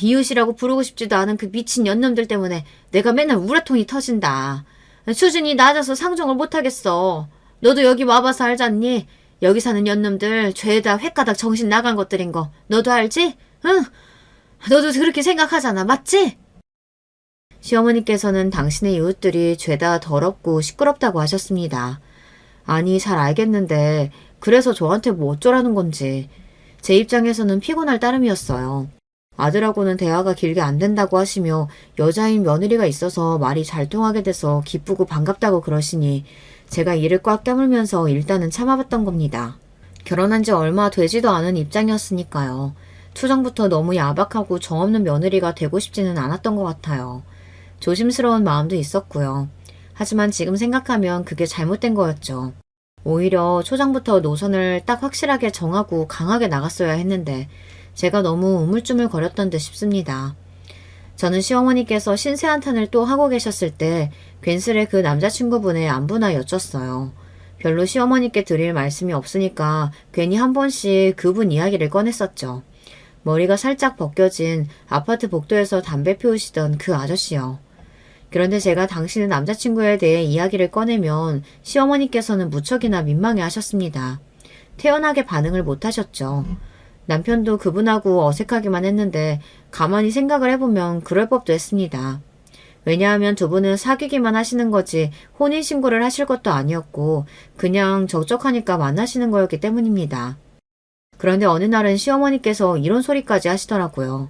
S1: 이웃이라고 부르고 싶지도 않은 그 미친 년놈들 때문에 내가 맨날 우라통이 터진다. 수준이 낮아서 상종을 못하겠어. 너도 여기 와봐서 알잖니? 여기 사는 년놈들 죄다 횟가닥 정신 나간 것들인 거 너도 알지? 응? 너도 그렇게 생각하잖아. 맞지? 시어머니께서는 당신의 이웃들이 죄다 더럽고 시끄럽다고 하셨습니다. 아니, 잘 알겠는데 그래서 저한테 뭐 어쩌라는 건지. 제 입장에서는 피곤할 따름이었어요. 아들하고는 대화가 길게 안 된다고 하시며 여자인 며느리가 있어서 말이 잘 통하게 돼서 기쁘고 반갑다고 그러시니 제가 이를 꽉 깨물면서 일단은 참아봤던 겁니다. 결혼한 지 얼마 되지도 않은 입장이었으니까요. 초정부터 너무 야박하고 정없는 며느리가 되고 싶지는 않았던 것 같아요. 조심스러운 마음도 있었고요. 하지만 지금 생각하면 그게 잘못된 거였죠. 오히려 초장부터 노선을 딱 확실하게 정하고 강하게 나갔어야 했는데 제가 너무 우물쭈물거렸던 듯 싶습니다. 저는 시어머니께서 신세 한탄을 또 하고 계셨을 때 괜스레 그 남자친구분의 안부나 여쭸어요. 별로 시어머니께 드릴 말씀이 없으니까 괜히 한 번씩 그분 이야기를 꺼냈었죠. 머리가 살짝 벗겨진 아파트 복도에서 담배 피우시던 그 아저씨요. 그런데 제가 당신의 남자친구에 대해 이야기를 꺼내면 시어머니께서는 무척이나 민망해 하셨습니다. 태연하게 반응을 못 하셨죠. 남편도 그분하고 어색하기만 했는데 가만히 생각을 해보면 그럴 법도 했습니다. 왜냐하면 두 분은 사귀기만 하시는 거지 혼인신고를 하실 것도 아니었고 그냥 적적하니까 만나시는 거였기 때문입니다. 그런데 어느 날은 시어머니께서 이런 소리까지 하시더라고요.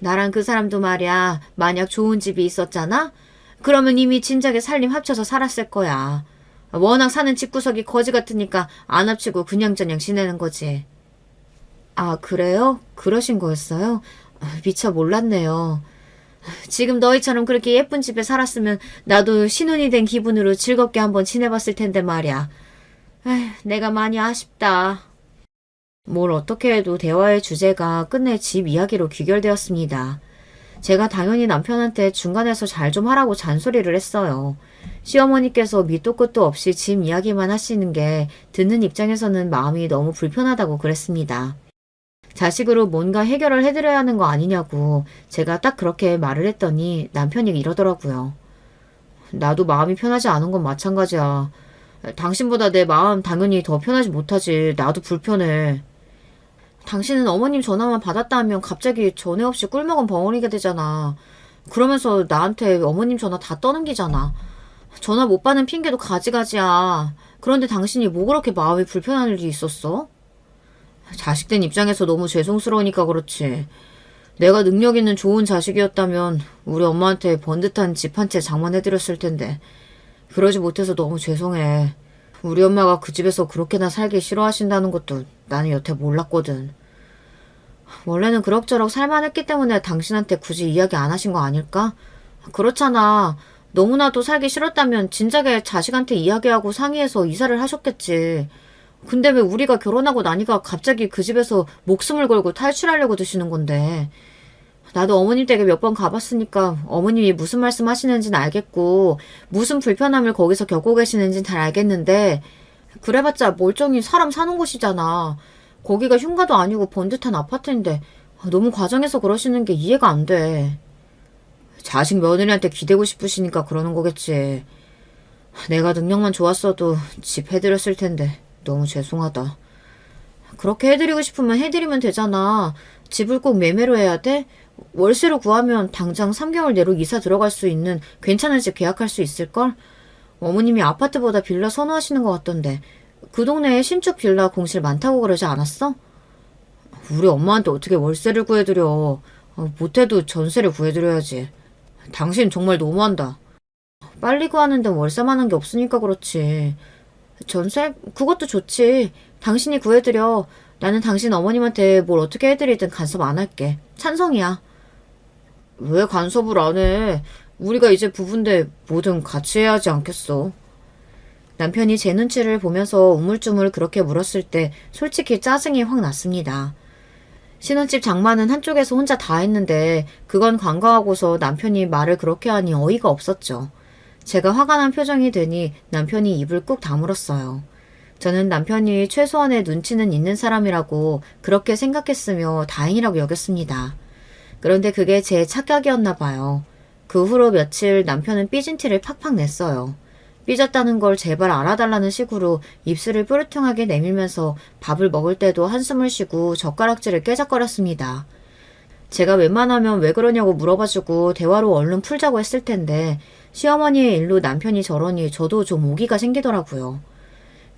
S1: 나랑 그 사람도 말이야, 만약 좋은 집이 있었잖아? 그러면 이미 진작에 살림 합쳐서 살았을 거야. 워낙 사는 집구석이 거지 같으니까 안 합치고 그냥저냥 지내는 거지. 아, 그래요? 그러신 거였어요? 미처 몰랐네요. 지금 너희처럼 그렇게 예쁜 집에 살았으면 나도 신혼이 된 기분으로 즐겁게 한번 지내봤을 텐데 말이야. 에휴, 내가 많이 아쉽다. 뭘 어떻게 해도 대화의 주제가 끝내 집 이야기로 귀결되었습니다. 제가 당연히 남편한테 중간에서 잘 좀 하라고 잔소리를 했어요. 시어머니께서 밑도 끝도 없이 집 이야기만 하시는 게 듣는 입장에서는 마음이 너무 불편하다고 그랬습니다. 자식으로 뭔가 해결을 해드려야 하는 거 아니냐고 제가 딱 그렇게 말을 했더니 남편이 이러더라고요. 나도 마음이 편하지 않은 건 마찬가지야. 당신보다 내 마음 당연히 더 편하지 못하지. 나도 불편해. 당신은 어머님 전화만 받았다 하면 갑자기 전에 없이 꿀먹은 벙어리게 되잖아. 그러면서 나한테 어머님 전화 다 떠넘기잖아. 전화 못 받는 핑계도 가지가지야. 그런데 당신이 뭐 그렇게 마음이 불편한 일이 있었어? 자식된 입장에서 너무 죄송스러우니까 그렇지. 내가 능력 있는 좋은 자식이었다면 우리 엄마한테 번듯한 집 한 채 장만해드렸을 텐데 그러지 못해서 너무 죄송해. 우리 엄마가 그 집에서 그렇게나 살기 싫어하신다는 것도 나는 여태 몰랐거든. 원래는 그럭저럭 살만했기 때문에 당신한테 굳이 이야기 안 하신 거 아닐까? 그렇잖아. 너무나도 살기 싫었다면 진작에 자식한테 이야기하고 상의해서 이사를 하셨겠지. 근데 왜 우리가 결혼하고 나니까 갑자기 그 집에서 목숨을 걸고 탈출하려고 드시는 건데. 나도 어머님 댁에 몇 번 가봤으니까 어머님이 무슨 말씀 하시는지는 알겠고 무슨 불편함을 거기서 겪고 계시는지는 잘 알겠는데 그래봤자 멀쩡히 사람 사는 곳이잖아. 거기가 흉가도 아니고 번듯한 아파트인데 너무 과장해서 그러시는 게 이해가 안 돼. 자식 며느리한테 기대고 싶으시니까 그러는 거겠지. 내가 능력만 좋았어도 집 해드렸을 텐데 너무 죄송하다. 그렇게 해드리고 싶으면 해드리면 되잖아. 집을 꼭 매매로 해야 돼? 월세로 구하면 당장 3개월 내로 이사 들어갈 수 있는 괜찮은 집 계약할 수 있을걸? 어머님이 아파트보다 빌라 선호하시는 것 같던데 그 동네에 신축 빌라 공실 많다고 그러지 않았어? 우리 엄마한테 어떻게 월세를 구해드려. 못해도 전세를 구해드려야지. 당신 정말 너무한다. 빨리 구하는 데는 월세만 한 게 없으니까 그렇지. 전세? 그것도 좋지. 당신이 구해드려. 나는 당신 어머님한테 뭘 어떻게 해드리든 간섭 안 할게. 찬성이야. 왜 간섭을 안 해? 우리가 이제 부부인데 뭐든 같이 해야 하지 않겠어? 남편이 제 눈치를 보면서 우물쭈물 그렇게 물었을 때 솔직히 짜증이 확 났습니다. 신혼집 장만은 한쪽에서 혼자 다 했는데 그건 관가하고서 남편이 말을 그렇게 하니 어이가 없었죠. 제가 화가 난 표정이 되니 남편이 입을 꾹 다물었어요. 저는 남편이 최소한의 눈치는 있는 사람이라고 그렇게 생각했으며 다행이라고 여겼습니다. 그런데 그게 제 착각이었나 봐요. 그 후로 며칠 남편은 삐진 티를 팍팍 냈어요. 삐졌다는 걸 제발 알아달라는 식으로 입술을 뾰루퉁하게 내밀면서 밥을 먹을 때도 한숨을 쉬고 젓가락질을 깨작거렸습니다. 제가 웬만하면 왜 그러냐고 물어봐주고 대화로 얼른 풀자고 했을 텐데 시어머니의 일로 남편이 저러니 저도 좀 오기가 생기더라고요.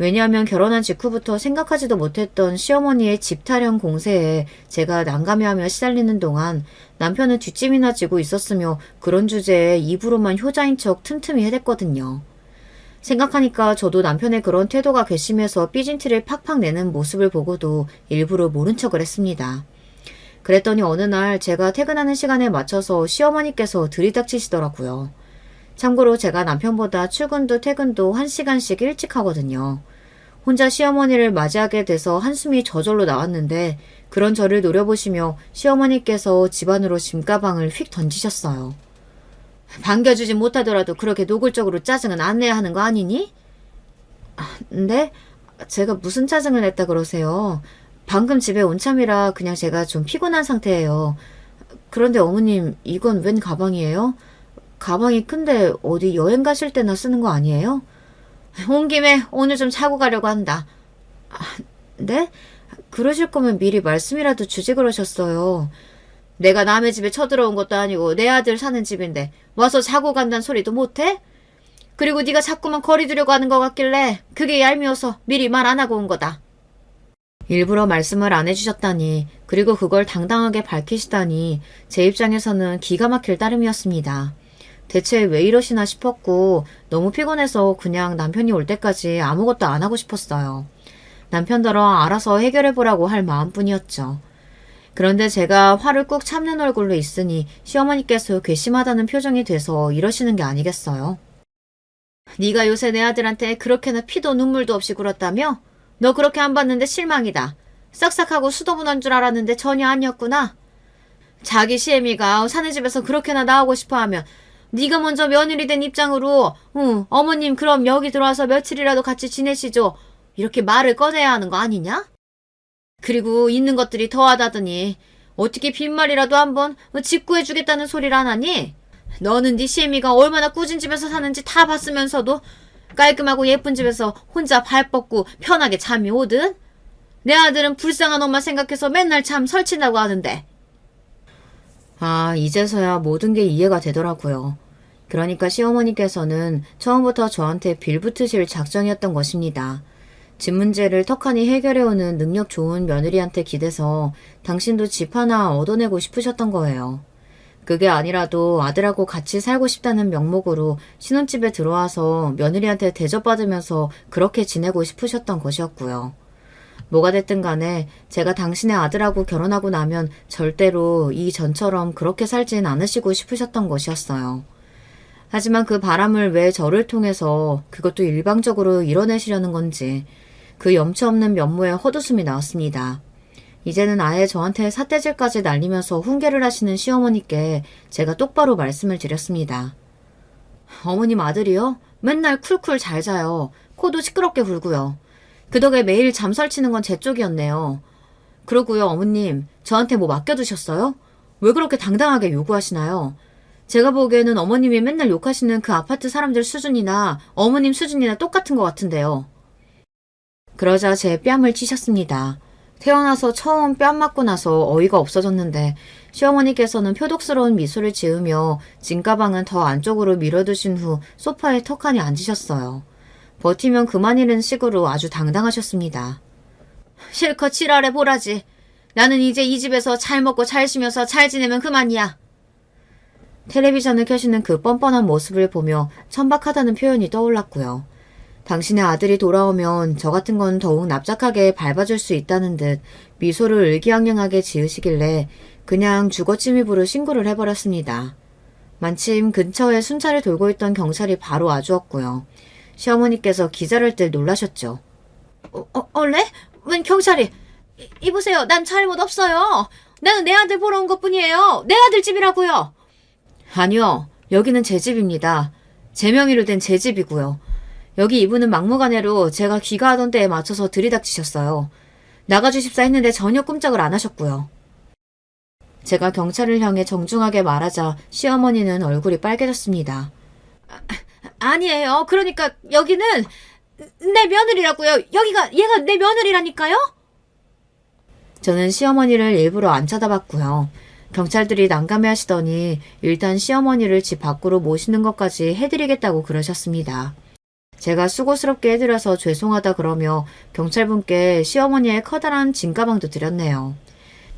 S1: 왜냐하면 결혼한 직후부터 생각하지도 못했던 시어머니의 집 타령 공세에 제가 난감해하며 시달리는 동안 남편은 뒷짐이나 지고 있었으며 그런 주제에 입으로만 효자인 척 틈틈이 해댔거든요. 생각하니까 저도 남편의 그런 태도가 괘씸해서 삐진 티를 팍팍 내는 모습을 보고도 일부러 모른 척을 했습니다. 그랬더니 어느 날 제가 퇴근하는 시간에 맞춰서 시어머니께서 들이닥치시더라고요. 참고로 제가 남편보다 출근도 퇴근도 1시간씩 일찍 하거든요. 혼자 시어머니를 맞이하게 돼서 한숨이 저절로 나왔는데 그런 저를 노려보시며 시어머니께서 집안으로 짐가방을 휙 던지셨어요. 반겨주지 못하더라도 그렇게 노골적으로 짜증은 안 내야 하는 거 아니니? 네? 제가 무슨 짜증을 냈다 그러세요? 방금 집에 온 참이라 그냥 제가 좀 피곤한 상태예요. 그런데 어머님, 이건 웬 가방이에요? 가방이 큰데 어디 여행 가실 때나 쓰는 거 아니에요? 온 김에 오늘 좀 차고 가려고 한다. 네? 그러실 거면 미리 말씀이라도 주지 그러셨어요. 내가 남의 집에 쳐들어온 것도 아니고 내 아들 사는 집인데 와서 자고 간다는 소리도 못해? 그리고 네가 자꾸만 거리 두려고 하는 것 같길래 그게 얄미워서 미리 말 안 하고 온 거다. 일부러 말씀을 안 해주셨다니 그리고 그걸 당당하게 밝히시다니 제 입장에서는 기가 막힐 따름이었습니다. 대체 왜 이러시나 싶었고 너무 피곤해서 그냥 남편이 올 때까지 아무것도 안 하고 싶었어요. 남편더러 알아서 해결해보라고 할 마음뿐이었죠. 그런데 제가 화를 꾹 참는 얼굴로 있으니 시어머니께서 괘씸하다는 표정이 돼서 이러시는 게 아니겠어요? 네가 요새 내 아들한테 그렇게나 피도 눈물도 없이 굴었다며? 너 그렇게 안 봤는데 실망이다. 싹싹하고 수더분한 줄 알았는데 전혀 아니었구나. 자기 시애미가 사는 집에서 그렇게나 나오고 싶어하면 네가 먼저 며느리 된 입장으로 어머님 그럼 여기 들어와서 며칠이라도 같이 지내시죠. 이렇게 말을 꺼내야 하는 거 아니냐? 그리고 있는 것들이 더하다더니 어떻게 빈말이라도 한번 직구해주겠다는 소리를 안 하니? 너는 네 시애미가 얼마나 꾸진 집에서 사는지 다 봤으면서도 깔끔하고 예쁜 집에서 혼자 발 뻗고 편하게 잠이 오든? 내 아들은 불쌍한 엄마 생각해서 맨날 잠 설친다고 하는데. 이제서야 모든 게 이해가 되더라고요. 그러니까 시어머니께서는 처음부터 저한테 빌붙으실 작정이었던 것입니다. 집 문제를 턱하니 해결해오는 능력 좋은 며느리한테 기대서 당신도 집 하나 얻어내고 싶으셨던 거예요. 그게 아니라도 아들하고 같이 살고 싶다는 명목으로 신혼집에 들어와서 며느리한테 대접받으면서 그렇게 지내고 싶으셨던 것이었고요. 뭐가 됐든 간에 제가 당신의 아들하고 결혼하고 나면 절대로 이 전처럼 그렇게 살진 않으시고 싶으셨던 것이었어요. 하지만 그 바람을 왜 저를 통해서 그것도 일방적으로 이뤄내시려는 건지 그 염치 없는 면모에 헛웃음이 나왔습니다. 이제는 아예 저한테 삿대질까지 날리면서 훈계를 하시는 시어머니께 제가 똑바로 말씀을 드렸습니다. 어머님 아들이요? 맨날 쿨쿨 잘 자요. 코도 시끄럽게 굴고요. 그 덕에 매일 잠 설치는 건 제 쪽이었네요. 그러고요, 어머님, 저한테 뭐 맡겨두셨어요? 왜 그렇게 당당하게 요구하시나요? 제가 보기에는 어머님이 맨날 욕하시는 그 아파트 사람들 수준이나 어머님 수준이나 똑같은 것 같은데요. 그러자 제 뺨을 치셨습니다. 태어나서 처음 뺨 맞고 나서 어이가 없어졌는데 시어머니께서는 표독스러운 미소를 지으며 짐가방은 더 안쪽으로 밀어두신 후 소파에 턱하니 앉으셨어요. 버티면 그만이라는 식으로 아주 당당하셨습니다. 실컷 지랄해 보라지. 나는 이제 이 집에서 잘 먹고 잘 쉬면서 잘 지내면 그만이야. 텔레비전을 켜시는 그 뻔뻔한 모습을 보며 천박하다는 표현이 떠올랐고요. 당신의 아들이 돌아오면 저 같은 건 더욱 납작하게 밟아줄 수 있다는 듯 미소를 의기양양하게 지으시길래 그냥 주거침입으로 신고를 해버렸습니다. 마침 근처에 순찰을 돌고 있던 경찰이 바로 와주었고요. 시어머니께서 기절할 듯 놀라셨죠. 원래? 웬 경찰이? 이보세요. 난 잘못 없어요. 나는 내 아들 보러 온 것뿐이에요. 내 아들 집이라고요. 아니요. 여기는 제 집입니다. 제 명의로 된 제 집이고요. 여기 이분은 막무가내로 제가 귀가하던 때에 맞춰서 들이닥치셨어요. 나가주십사 했는데 전혀 꼼짝을 안 하셨고요. 제가 경찰을 향해 정중하게 말하자 시어머니는 얼굴이 빨개졌습니다. 아니에요. 그러니까 여기는 내 며느리라고요. 얘가 내 며느리라니까요. 저는 시어머니를 일부러 안 쳐다봤고요. 경찰들이 난감해 하시더니 일단 시어머니를 집 밖으로 모시는 것까지 해드리겠다고 그러셨습니다. 제가 수고스럽게 해드려서 죄송하다 그러며 경찰분께 시어머니의 커다란 짐가방도 드렸네요.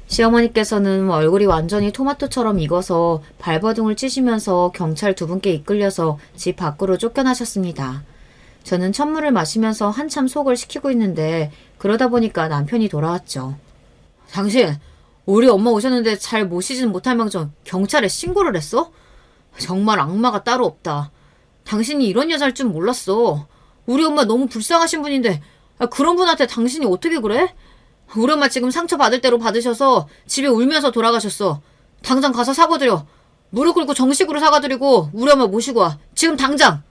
S1: 시어머니께서는 얼굴이 완전히 토마토처럼 익어서 발버둥을 치시면서 경찰 두 분께 이끌려서 집 밖으로 쫓겨나셨습니다. 저는 찬물을 마시면서 한참 속을 식히고 있는데 그러다 보니까 남편이 돌아왔죠. 당신, 우리 엄마 오셨는데 잘 모시지는 못할 망정 경찰에 신고를 했어? 정말 악마가 따로 없다. 당신이 이런 여자일 줄 몰랐어. 우리 엄마 너무 불쌍하신 분인데 그런 분한테 당신이 어떻게 그래? 우리 엄마 지금 상처받을 대로 받으셔서 집에 울면서 돌아가셨어. 당장 가서 사과드려. 무릎 꿇고 정식으로 사과드리고 우리 엄마 모시고 와. 지금 당장!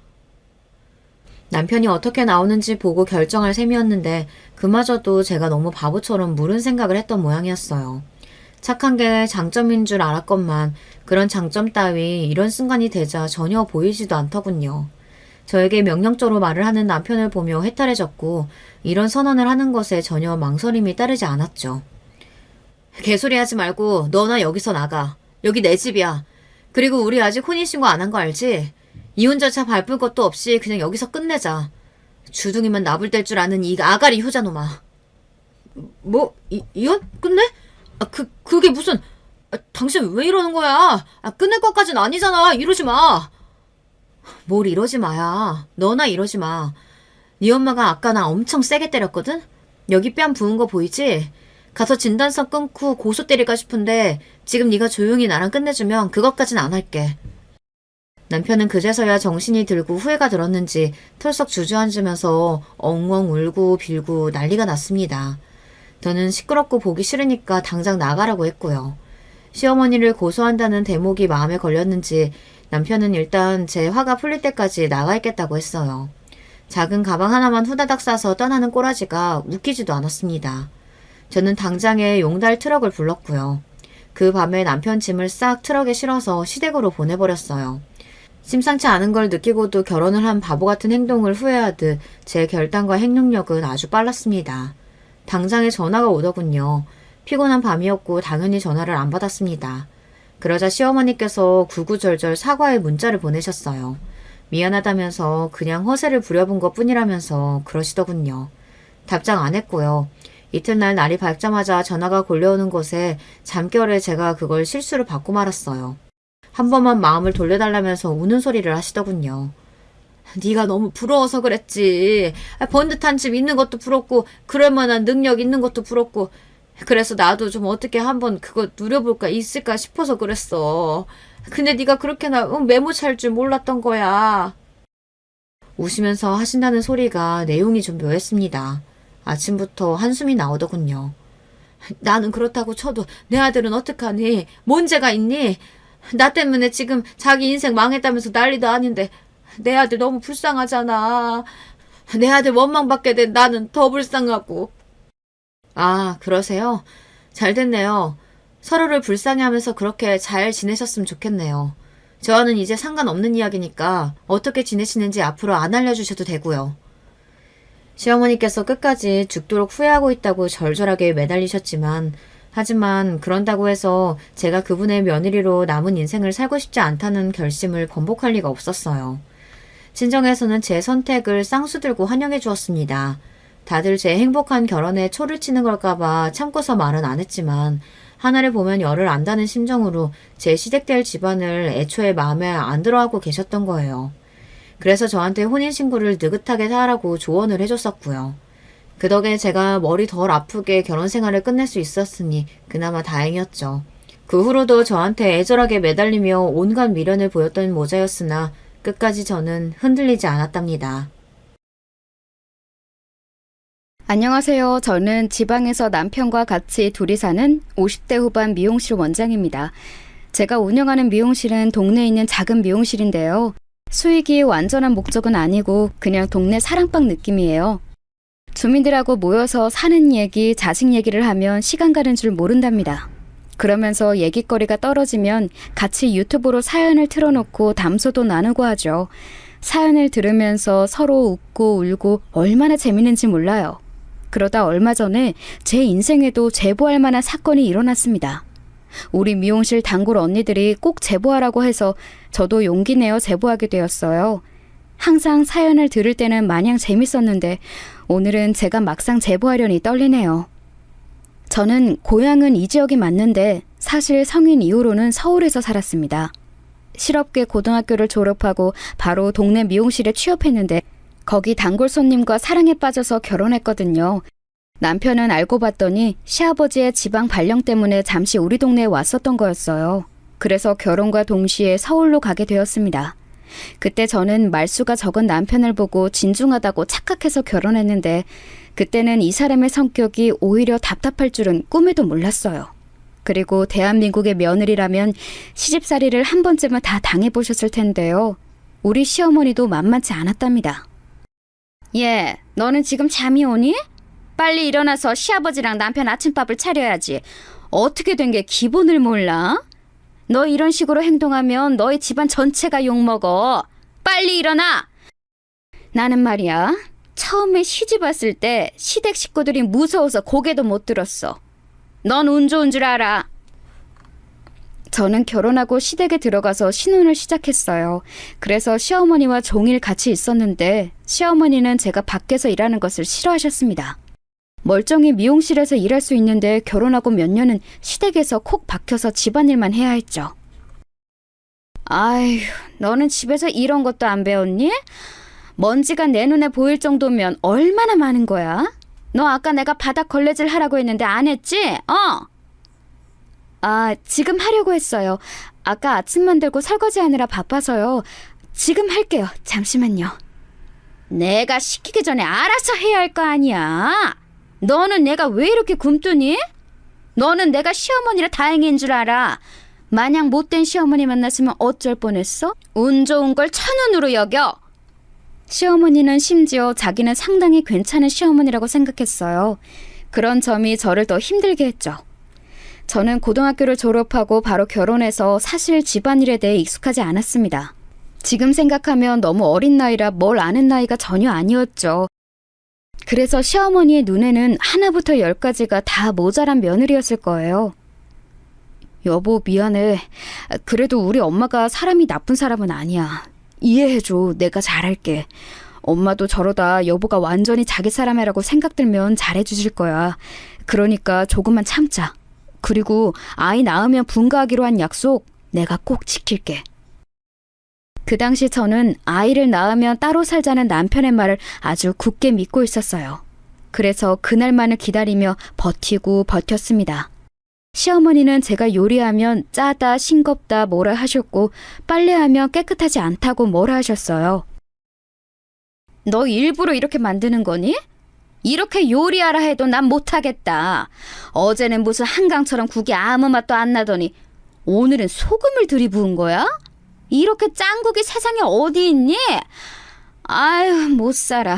S1: 남편이 어떻게 나오는지 보고 결정할 셈이었는데 그마저도 제가 너무 바보처럼 무른 생각을 했던 모양이었어요. 착한 게 장점인 줄 알았건만 그런 장점 따위 이런 순간이 되자 전혀 보이지도 않더군요. 저에게 명령조로 말을 하는 남편을 보며 해탈해졌고 이런 선언을 하는 것에 전혀 망설임이 따르지 않았죠. 개소리 하지 말고 너나 여기서 나가. 여기 내 집이야. 그리고 우리 아직 혼인신고 안 한 거 알지? 이혼 절차 밟을 것도 없이 그냥 여기서 끝내자. 주둥이만 나불댈 줄 아는 이 아가리 효자놈아. 뭐? 이혼? 끝내? 그게 무슨... 당신 왜 이러는 거야? 끝낼 것까진 아니잖아. 이러지 마. 뭘 이러지 마야. 너나 이러지 마. 네 엄마가 아까 나 엄청 세게 때렸거든? 여기 뺨 부은 거 보이지? 가서 진단서 끊고 고소 때릴까 싶은데 지금 네가 조용히 나랑 끝내주면 그것까진 안 할게. 남편은 그제서야 정신이 들고 후회가 들었는지 털썩 주저앉으면서 엉엉 울고 빌고 난리가 났습니다. 저는 시끄럽고 보기 싫으니까 당장 나가라고 했고요. 시어머니를 고소한다는 대목이 마음에 걸렸는지 남편은 일단 제 화가 풀릴 때까지 나가 있겠다고 했어요. 작은 가방 하나만 후다닥 싸서 떠나는 꼬라지가 웃기지도 않았습니다. 저는 당장에 용달 트럭을 불렀고요. 그 밤에 남편 짐을 싹 트럭에 실어서 시댁으로 보내버렸어요. 심상치 않은 걸 느끼고도 결혼을 한 바보 같은 행동을 후회하듯 제 결단과 행동력은 아주 빨랐습니다. 당장에 전화가 오더군요. 피곤한 밤이었고 당연히 전화를 안 받았습니다. 그러자 시어머니께서 구구절절 사과의 문자를 보내셨어요. 미안하다면서 그냥 허세를 부려본 것 뿐이라면서 그러시더군요. 답장 안 했고요. 이튿날 날이 밝자마자 전화가 걸려오는 것에 잠결에 제가 그걸 실수로 받고 말았어요. 한 번만 마음을 돌려달라면서 우는 소리를 하시더군요. 네가 너무 부러워서 그랬지. 번듯한 집 있는 것도 부럽고 그럴 만한 능력 있는 것도 부럽고 그래서 나도 좀 어떻게 한번 그거 누려볼까 있을까 싶어서 그랬어. 근데 네가 그렇게나 메모찰 줄 몰랐던 거야. 우시면서 하신다는 소리가 내용이 좀 묘했습니다. 아침부터 한숨이 나오더군요. 나는 그렇다고 쳐도 내 아들은 어떡하니? 뭔 죄가 있니? 나 때문에 지금 자기 인생 망했다면서 난리도 아닌데 내 아들 너무 불쌍하잖아. 내 아들 원망받게 된 나는 더 불쌍하고. 아, 그러세요? 잘 됐네요. 서로를 불쌍해하면서 그렇게 잘 지내셨으면 좋겠네요. 저와는 이제 상관없는 이야기니까 어떻게 지내시는지 앞으로 안 알려주셔도 되고요. 시어머니께서 끝까지 죽도록 후회하고 있다고 절절하게 매달리셨지만 하지만 그런다고 해서 제가 그분의 며느리로 남은 인생을 살고 싶지 않다는 결심을 번복할 리가 없었어요. 친정에서는 제 선택을 쌍수 들고 환영해 주었습니다. 다들 제 행복한 결혼에 초를 치는 걸까봐 참고서 말은 안 했지만 하나를 보면 열을 안다는 심정으로 제 시댁될 집안을 애초에 마음에 안 들어하고 계셨던 거예요. 그래서 저한테 혼인신고를 느긋하게 하라고 조언을 해줬었고요. 그 덕에 제가 머리 덜 아프게 결혼 생활을 끝낼 수 있었으니 그나마 다행이었죠. 그 후로도 저한테 애절하게 매달리며 온갖 미련을 보였던 모자였으나 끝까지 저는 흔들리지 않았답니다.
S2: 안녕하세요. 저는 지방에서 남편과 같이 둘이 사는 50대 후반 미용실 원장입니다. 제가 운영하는 미용실은 동네에 있는 작은 미용실인데요. 수익이 완전한 목적은 아니고 그냥 동네 사랑방 느낌이에요. 주민들하고 모여서 사는 얘기, 자식 얘기를 하면 시간 가는 줄 모른답니다. 그러면서 얘기거리가 떨어지면 같이 유튜브로 사연을 틀어놓고 담소도 나누고 하죠. 사연을 들으면서 서로 웃고 울고 얼마나 재밌는지 몰라요. 그러다 얼마 전에 제 인생에도 제보할 만한 사건이 일어났습니다. 우리 미용실 단골 언니들이 꼭 제보하라고 해서 저도 용기 내어 제보하게 되었어요. 항상 사연을 들을 때는 마냥 재밌었는데 오늘은 제가 막상 제보하려니 떨리네요. 저는 고향은 이 지역이 맞는데 사실 성인 이후로는 서울에서 살았습니다. 실업계 고등학교를 졸업하고 바로 동네 미용실에 취업했는데 거기 단골 손님과 사랑에 빠져서 결혼했거든요. 남편은 알고 봤더니 시아버지의 지방 발령 때문에 잠시 우리 동네에 왔었던 거였어요. 그래서 결혼과 동시에 서울로 가게 되었습니다. 그때 저는 말수가 적은 남편을 보고 진중하다고 착각해서 결혼했는데 그때는 이 사람의 성격이 오히려 답답할 줄은 꿈에도 몰랐어요. 그리고 대한민국의 며느리라면 시집살이를 한 번쯤은 다 당해보셨을 텐데요. 우리 시어머니도 만만치 않았답니다. 얘, 너는 지금 잠이 오니? 빨리 일어나서 시아버지랑 남편 아침밥을 차려야지. 어떻게 된 게 기본을 몰라? 너 이런 식으로 행동하면 너희 집안 전체가 욕먹어. 빨리 일어나! 나는 말이야, 처음에 시집 왔을 때 시댁 식구들이 무서워서 고개도 못 들었어. 넌 운 좋은 줄 알아. 저는 결혼하고 시댁에 들어가서 신혼을 시작했어요. 그래서 시어머니와 종일 같이 있었는데 시어머니는 제가 밖에서 일하는 것을 싫어하셨습니다. 멀쩡히 미용실에서 일할 수 있는데 결혼하고 몇 년은 시댁에서 콕 박혀서 집안일만 해야 했죠. 아휴, 너는 집에서 이런 것도 안 배웠니? 먼지가 내 눈에 보일 정도면 얼마나 많은 거야? 너 아까 내가 바닥 걸레질 하라고 했는데 안 했지? 지금 하려고 했어요. 아까 아침 만들고 설거지 하느라 바빠서요. 지금 할게요. 잠시만요. 내가 시키기 전에 알아서 해야 할 거 아니야. 너는 내가 왜 이렇게 굼뜨니? 너는 내가 시어머니라 다행인 줄 알아. 마냥 못된 시어머니 만났으면 어쩔 뻔했어? 운 좋은 걸 천운으로 여겨. 시어머니는 심지어 자기는 상당히 괜찮은 시어머니라고 생각했어요. 그런 점이 저를 더 힘들게 했죠. 저는 고등학교를 졸업하고 바로 결혼해서 사실 집안일에 대해 익숙하지 않았습니다. 지금 생각하면 너무 어린 나이라 뭘 아는 나이가 전혀 아니었죠. 그래서 시어머니의 눈에는 하나부터 10까지가 다 모자란 며느리였을 거예요. 여보, 미안해. 그래도 우리 엄마가 사람이 나쁜 사람은 아니야. 이해해줘. 내가 잘할게. 엄마도 저러다 여보가 완전히 자기 사람이라고 생각 들면 잘해주실 거야. 그러니까 조금만 참자. 그리고 아이 낳으면 분가하기로 한 약속 내가 꼭 지킬게. 그 당시 저는 아이를 낳으면 따로 살자는 남편의 말을 아주 굳게 믿고 있었어요. 그래서 그날만을 기다리며 버티고 버텼습니다. 시어머니는 제가 요리하면 짜다, 싱겁다 뭐라 하셨고 빨래하면 깨끗하지 않다고 뭐라 하셨어요. 너 일부러 이렇게 만드는 거니? 이렇게 요리하라 해도 난 못하겠다. 어제는 무슨 한강처럼 국이 아무 맛도 안 나더니 오늘은 소금을 들이부은 거야? 이렇게 짠국이 세상에 어디 있니? 아유, 못 살아.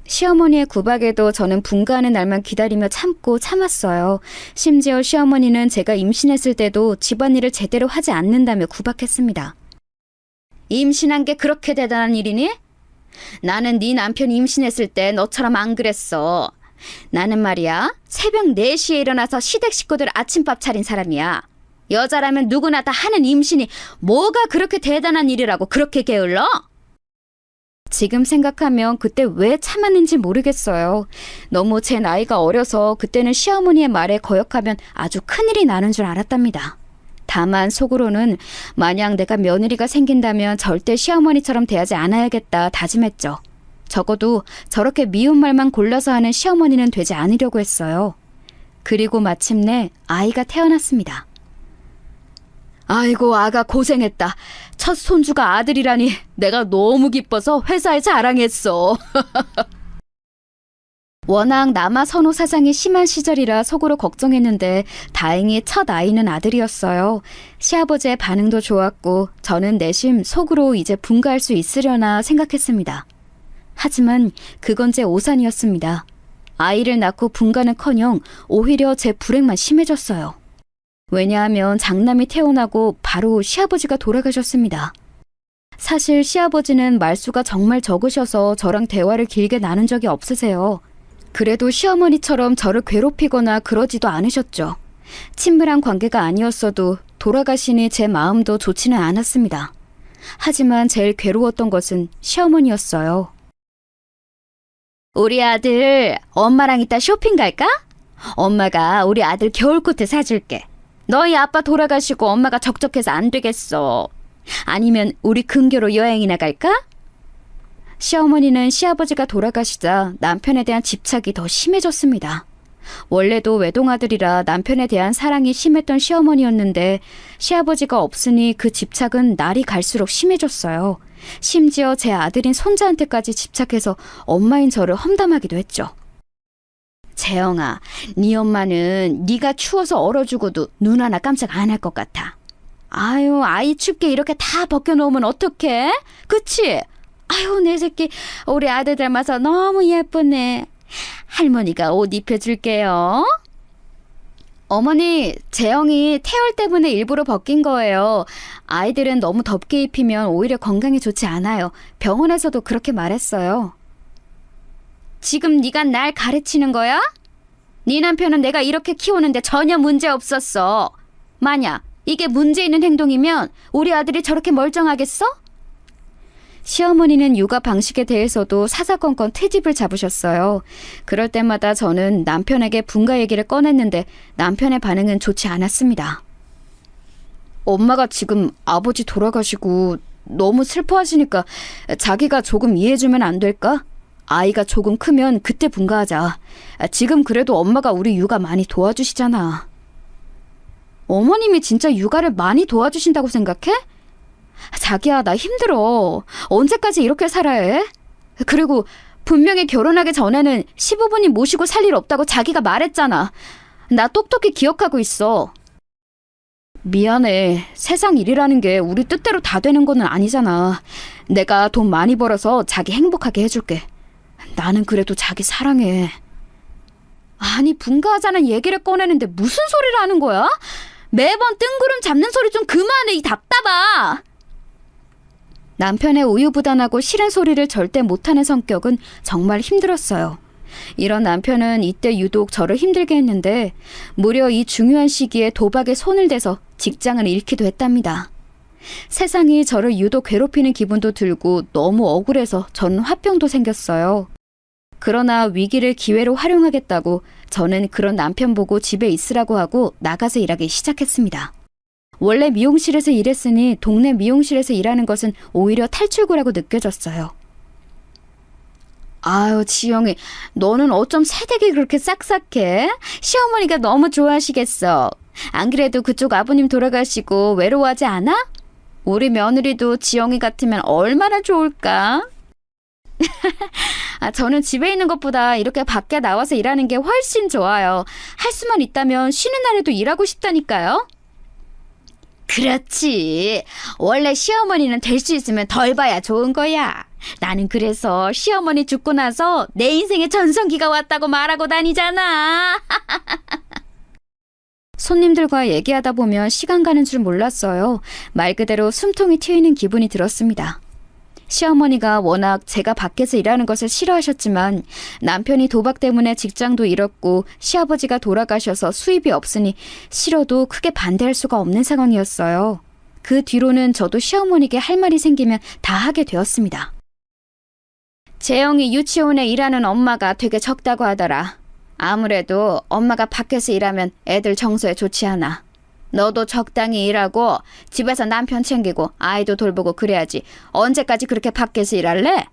S2: 시어머니의 구박에도 저는 분가하는 날만 기다리며 참고 참았어요. 심지어 시어머니는 제가 임신했을 때도 집안일을 제대로 하지 않는다며 구박했습니다. 임신한 게 그렇게 대단한 일이니? 나는 네 남편이 임신했을 때 너처럼 안 그랬어. 나는 말이야, 새벽 4시에 일어나서 시댁 식구들 아침밥 차린 사람이야. 여자라면 누구나 다 하는 임신이 뭐가 그렇게 대단한 일이라고 그렇게 게을러? 지금 생각하면 그때 왜 참았는지 모르겠어요. 너무 제 나이가 어려서 그때는 시어머니의 말에 거역하면 아주 큰일이 나는 줄 알았답니다. 다만 속으로는 만약 내가 며느리가 생긴다면 절대 시어머니처럼 대하지 않아야겠다 다짐했죠. 적어도 저렇게 미운 말만 골라서 하는 시어머니는 되지 않으려고 했어요. 그리고 마침내 아이가 태어났습니다. 아이고, 아가 고생했다. 첫 손주가 아들이라니 내가 너무 기뻐서 회사에 자랑했어. 워낙 남아 선호 사상이 심한 시절이라 속으로 걱정했는데 다행히 첫 아이는 아들이었어요. 시아버지의 반응도 좋았고 저는 내심 속으로 이제 분가할 수 있으려나 생각했습니다. 하지만 그건 제 오산이었습니다. 아이를 낳고 분가는커녕 오히려 제 불행만 심해졌어요. 왜냐하면 장남이 태어나고 바로 시아버지가 돌아가셨습니다. 사실 시아버지는 말수가 정말 적으셔서 저랑 대화를 길게 나눈 적이 없으세요. 그래도 시어머니처럼 저를 괴롭히거나 그러지도 않으셨죠. 친밀한 관계가 아니었어도 돌아가시니 제 마음도 좋지는 않았습니다. 하지만 제일 괴로웠던 것은 시어머니였어요. 우리 아들, 엄마랑 이따 쇼핑 갈까? 엄마가 우리 아들 겨울코트 사줄게. 너희 아빠 돌아가시고 엄마가 적적해서 안 되겠어. 아니면 우리 근교로 여행이나 갈까? 시어머니는 시아버지가 돌아가시자 남편에 대한 집착이 더 심해졌습니다. 원래도 외동아들이라 남편에 대한 사랑이 심했던 시어머니였는데 시아버지가 없으니 그 집착은 날이 갈수록 심해졌어요. 심지어 제 아들인 손자한테까지 집착해서 엄마인 저를 험담하기도 했죠. 재영아, 네 엄마는 네가 추워서 얼어 죽어도 눈 하나 깜짝 안 할 것 같아. 아유, 아이 춥게 이렇게 다 벗겨놓으면 어떡해? 그치? 아유, 내 새끼 우리 아들 닮아서 너무 예쁘네. 할머니가 옷 입혀줄게요. 어머니, 재영이 태열 때문에 일부러 벗긴 거예요. 아이들은 너무 덥게 입히면 오히려 건강에 좋지 않아요. 병원에서도 그렇게 말했어요. 지금 네가 날 가르치는 거야? 네 남편은 내가 이렇게 키우는데 전혀 문제 없었어. 만약 이게 문제 있는 행동이면 우리 아들이 저렇게 멀쩡하겠어? 시어머니는 육아 방식에 대해서도 사사건건 트집을 잡으셨어요. 그럴 때마다 저는 남편에게 분가 얘기를 꺼냈는데 남편의 반응은 좋지 않았습니다. 엄마가 지금 아버지 돌아가시고 너무 슬퍼하시니까 자기가 조금 이해해주면 안 될까? 아이가 조금 크면 그때 분가하자. 지금 그래도 엄마가 우리 육아 많이 도와주시잖아. 어머님이 진짜 육아를 많이 도와주신다고 생각해? 자기야, 나 힘들어. 언제까지 이렇게 살아야 해? 그리고 분명히 결혼하기 전에는 시부모님 모시고 살 일 없다고 자기가 말했잖아. 나 똑똑히 기억하고 있어. 미안해. 세상 일이라는 게 우리 뜻대로 다 되는 거는 아니잖아. 내가 돈 많이 벌어서 자기 행복하게 해줄게. 나는 그래도 자기 사랑해. 아니, 분가하자는 얘기를 꺼내는데 무슨 소리를 하는 거야? 매번 뜬구름 잡는 소리 좀 그만해, 이 답답아. 남편의 우유부단하고 싫은 소리를 절대 못하는 성격은 정말 힘들었어요. 이런 남편은 이때 유독 저를 힘들게 했는데 무려 이 중요한 시기에 도박에 손을 대서 직장을 잃기도 했답니다. 세상이 저를 유독 괴롭히는 기분도 들고 너무 억울해서 저는 화병도 생겼어요. 그러나 위기를 기회로 활용하겠다고 저는 그런 남편 보고 집에 있으라고 하고 나가서 일하기 시작했습니다. 원래 미용실에서 일했으니 동네 미용실에서 일하는 것은 오히려 탈출구라고 느껴졌어요. 아유, 지영이, 너는 어쩜 새댁이 그렇게 싹싹해? 시어머니가 너무 좋아하시겠어. 안 그래도 그쪽 아버님 돌아가시고 외로워하지 않아? 우리 며느리도 지영이 같으면 얼마나 좋을까? 저는 집에 있는 것보다 이렇게 밖에 나와서 일하는 게 훨씬 좋아요. 할 수만 있다면 쉬는 날에도 일하고 싶다니까요. 그렇지. 원래 시어머니는 될 수 있으면 덜 봐야 좋은 거야. 나는 그래서 시어머니 죽고 나서 내 인생에 전성기가 왔다고 말하고 다니잖아. 손님들과 얘기하다 보면 시간 가는 줄 몰랐어요. 말 그대로 숨통이 트이는 기분이 들었습니다. 시어머니가 워낙 제가 밖에서 일하는 것을 싫어하셨지만 남편이 도박 때문에 직장도 잃었고 시아버지가 돌아가셔서 수입이 없으니 싫어도 크게 반대할 수가 없는 상황이었어요. 그 뒤로는 저도 시어머니께 할 말이 생기면 다 하게 되었습니다. 재영이 유치원에 일하는 엄마가 되게 적다고 하더라. 아무래도 엄마가 밖에서 일하면 애들 정서에 좋지 않아. 너도 적당히 일하고 집에서 남편 챙기고 아이도 돌보고 그래야지. 언제까지 그렇게 밖에서 일할래?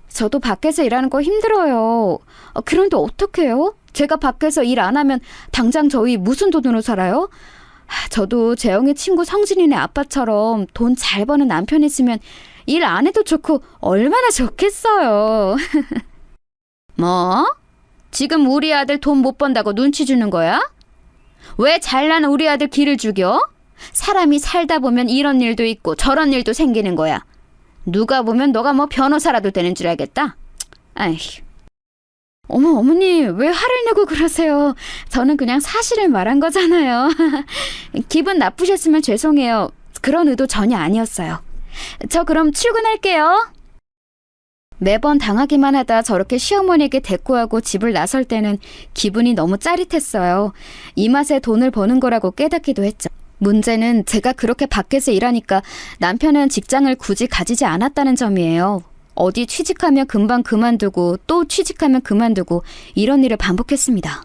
S2: 저도 밖에서 일하는 거 힘들어요. 그런데 어떡해요? 제가 밖에서 일 안 하면 당장 저희 무슨 돈으로 살아요? 저도 재영이 친구 성진이네 아빠처럼 돈 잘 버는 남편 있으면 일 안 해도 좋고 얼마나 좋겠어요. 뭐? 지금 우리 아들 돈 못 번다고 눈치 주는 거야? 왜 잘나는 우리 아들 기를 죽여? 사람이 살다 보면 이런 일도 있고 저런 일도 생기는 거야. 누가 보면 너가 뭐 변호사라도 되는 줄 알겠다. 아휴. 어머니, 왜 화를 내고 그러세요? 저는 그냥 사실을 말한 거잖아요. 기분 나쁘셨으면 죄송해요. 그런 의도 전혀 아니었어요. 저 그럼 출근할게요. 매번 당하기만 하다 저렇게 시어머니에게 대꾸하고 집을 나설 때는 기분이 너무 짜릿했어요. 이 맛에 돈을 버는 거라고 깨닫기도 했죠. 문제는 제가 그렇게 밖에서 일하니까 남편은 직장을 굳이 가지지 않았다는 점이에요. 어디 취직하면 금방 그만두고 또 취직하면 그만두고 이런 일을 반복했습니다.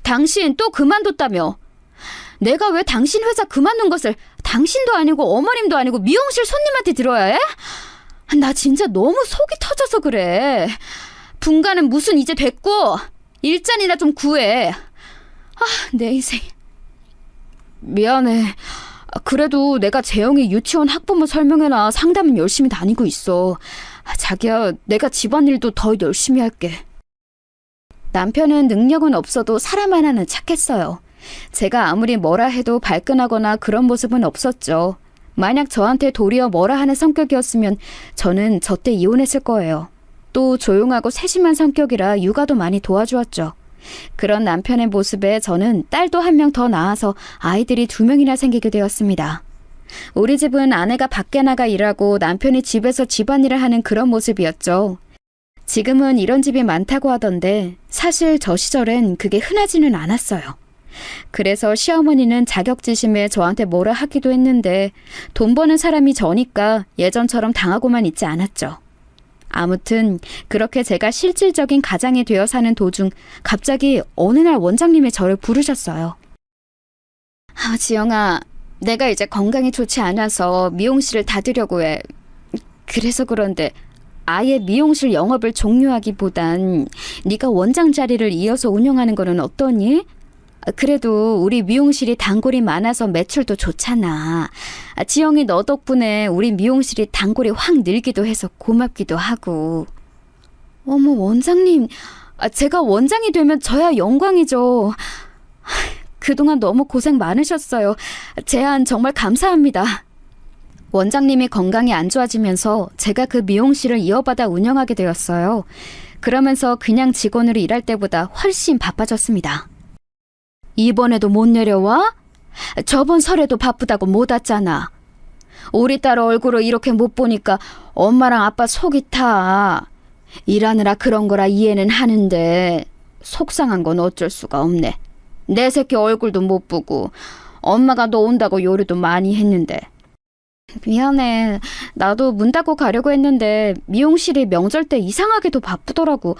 S2: 당신 또 그만뒀다며? 내가 왜 당신 회사 그만둔 것을 당신도 아니고 어머님도 아니고 미용실 손님한테 들어야 해? 나 진짜 너무 속이 터져서 그래. 분가는 무슨 이제 됐고 일자리나 좀 구해. 내 인생. 미안해. 그래도 내가 재영이 유치원 학부모 설명회나 상담은 열심히 다니고 있어. 자기야, 내가 집안일도 더 열심히 할게. 남편은 능력은 없어도 사람 하나는 착했어요. 제가 아무리 뭐라 해도 발끈하거나 그런 모습은 없었죠. 만약 저한테 도리어 뭐라 하는 성격이었으면 저는 저때 이혼했을 거예요. 또 조용하고 세심한 성격이라 육아도 많이 도와주었죠. 그런 남편의 모습에 저는 딸도 한 명 더 낳아서 아이들이 2명이나 생기게 되었습니다. 우리 집은 아내가 밖에 나가 일하고 남편이 집에서 집안일을 하는 그런 모습이었죠. 지금은 이런 집이 많다고 하던데 사실 저 시절엔 그게 흔하지는 않았어요. 그래서 시어머니는 자격지심에 저한테 뭐라 하기도 했는데 돈 버는 사람이 저니까 예전처럼 당하고만 있지 않았죠. 아무튼 그렇게 제가 실질적인 가장이 되어 사는 도중 갑자기 어느 날 원장님이 저를 부르셨어요. 지영아, 내가 이제 건강이 좋지 않아서 미용실을 닫으려고 해. 그래서 그런데 아예 미용실 영업을 종료하기보단 네가 원장 자리를 이어서 운영하는 거는 어떠니? 그래도 우리 미용실이 단골이 많아서 매출도 좋잖아. 지영이 너 덕분에 우리 미용실이 단골이 확 늘기도 해서 고맙기도 하고. 어머, 원장님. 제가 원장이 되면 저야 영광이죠. 그동안 너무 고생 많으셨어요. 제안 정말 감사합니다. 원장님이 건강이 안 좋아지면서 제가 그 미용실을 이어받아 운영하게 되었어요. 그러면서 그냥 직원으로 일할 때보다 훨씬 바빠졌습니다. 이번에도 못 내려와? 저번 설에도 바쁘다고 못 왔잖아. 우리 딸 얼굴을 이렇게 못 보니까 엄마랑 아빠 속이 타. 일하느라 그런 거라 이해는 하는데 속상한 건 어쩔 수가 없네. 내 새끼 얼굴도 못 보고 엄마가 너 온다고 요리도 많이 했는데. 미안해. 나도 문 닫고 가려고 했는데 미용실이 명절 때 이상하게도 바쁘더라고.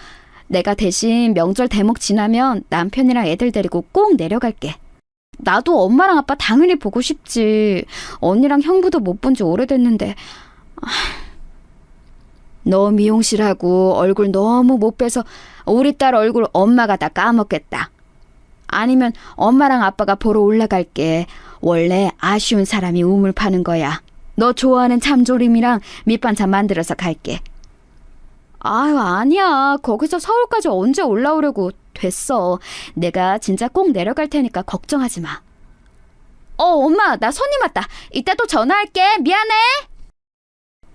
S2: 내가 대신 명절 대목 지나면 남편이랑 애들 데리고 꼭 내려갈게. 나도 엄마랑 아빠 당연히 보고 싶지. 언니랑 형부도 못 본 지 오래됐는데. 너 미용실하고 얼굴 너무 못 빼서 우리 딸 얼굴 엄마가 다 까먹겠다. 아니면 엄마랑 아빠가 보러 올라갈게. 원래 아쉬운 사람이 우물 파는 거야. 너 좋아하는 참조림이랑 밑반찬 만들어서 갈게. 아니야. 거기서 서울까지 언제 올라오려고. 됐어. 내가 진짜 꼭 내려갈 테니까 걱정하지 마. 엄마, 나 손님 왔다. 이따 또 전화할게. 미안해.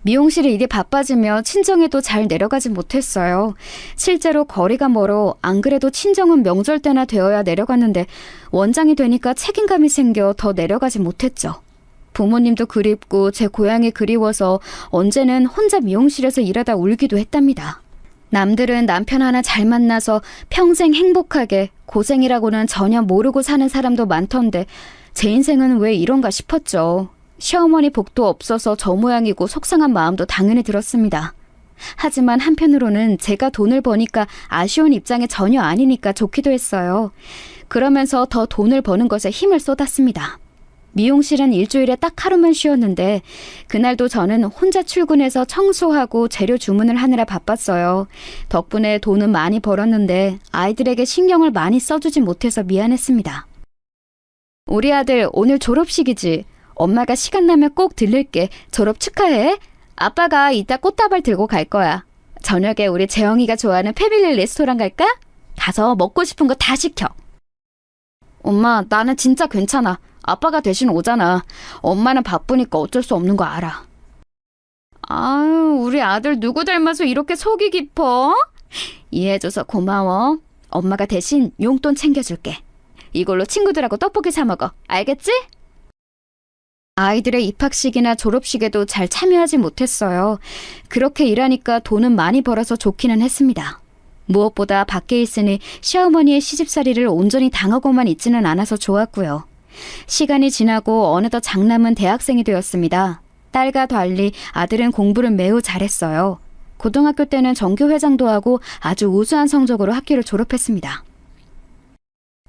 S2: 미용실이 일이 바빠지며 친정에도 잘 내려가지 못했어요. 실제로 거리가 멀어 안 그래도 친정은 명절 때나 되어야 내려갔는데 원장이 되니까 책임감이 생겨 더 내려가지 못했죠. 부모님도 그립고 제 고향이 그리워서 언제는 혼자 미용실에서 일하다 울기도 했답니다. 남들은 남편 하나 잘 만나서 평생 행복하게 고생이라고는 전혀 모르고 사는 사람도 많던데 제 인생은 왜 이런가 싶었죠. 시어머니 복도 없어서 저 모양이고 속상한 마음도 당연히 들었습니다. 하지만 한편으로는 제가 돈을 버니까 아쉬운 입장이 전혀 아니니까 좋기도 했어요. 그러면서 더 돈을 버는 것에 힘을 쏟았습니다. 미용실은 일주일에 딱 하루만 쉬었는데 그날도 저는 혼자 출근해서 청소하고 재료 주문을 하느라 바빴어요. 덕분에 돈은 많이 벌었는데 아이들에게 신경을 많이 써주지 못해서 미안했습니다. 우리 아들 오늘 졸업식이지? 엄마가 시간 나면 꼭 들를게. 졸업 축하해. 아빠가 이따 꽃다발 들고 갈 거야. 저녁에 우리 재영이가 좋아하는 패밀리 레스토랑 갈까? 가서 먹고 싶은 거 다 시켜. 엄마, 나는 진짜 괜찮아. 아빠가 대신 오잖아. 엄마는 바쁘니까 어쩔 수 없는 거 알아. 아유, 우리 아들 누구 닮아서 이렇게 속이 깊어? 이해해줘서 고마워. 엄마가 대신 용돈 챙겨줄게. 이걸로 친구들하고 떡볶이 사 먹어. 알겠지? 아이들의 입학식이나 졸업식에도 잘 참여하지 못했어요. 그렇게 일하니까 돈은 많이 벌어서 좋기는 했습니다. 무엇보다 밖에 있으니 시어머니의 시집살이를 온전히 당하고만 있지는 않아서 좋았고요. 시간이 지나고 어느덧 장남은 대학생이 되었습니다. 딸과 달리 아들은 공부를 매우 잘했어요. 고등학교 때는 전교회장도 하고 아주 우수한 성적으로 학교를 졸업했습니다.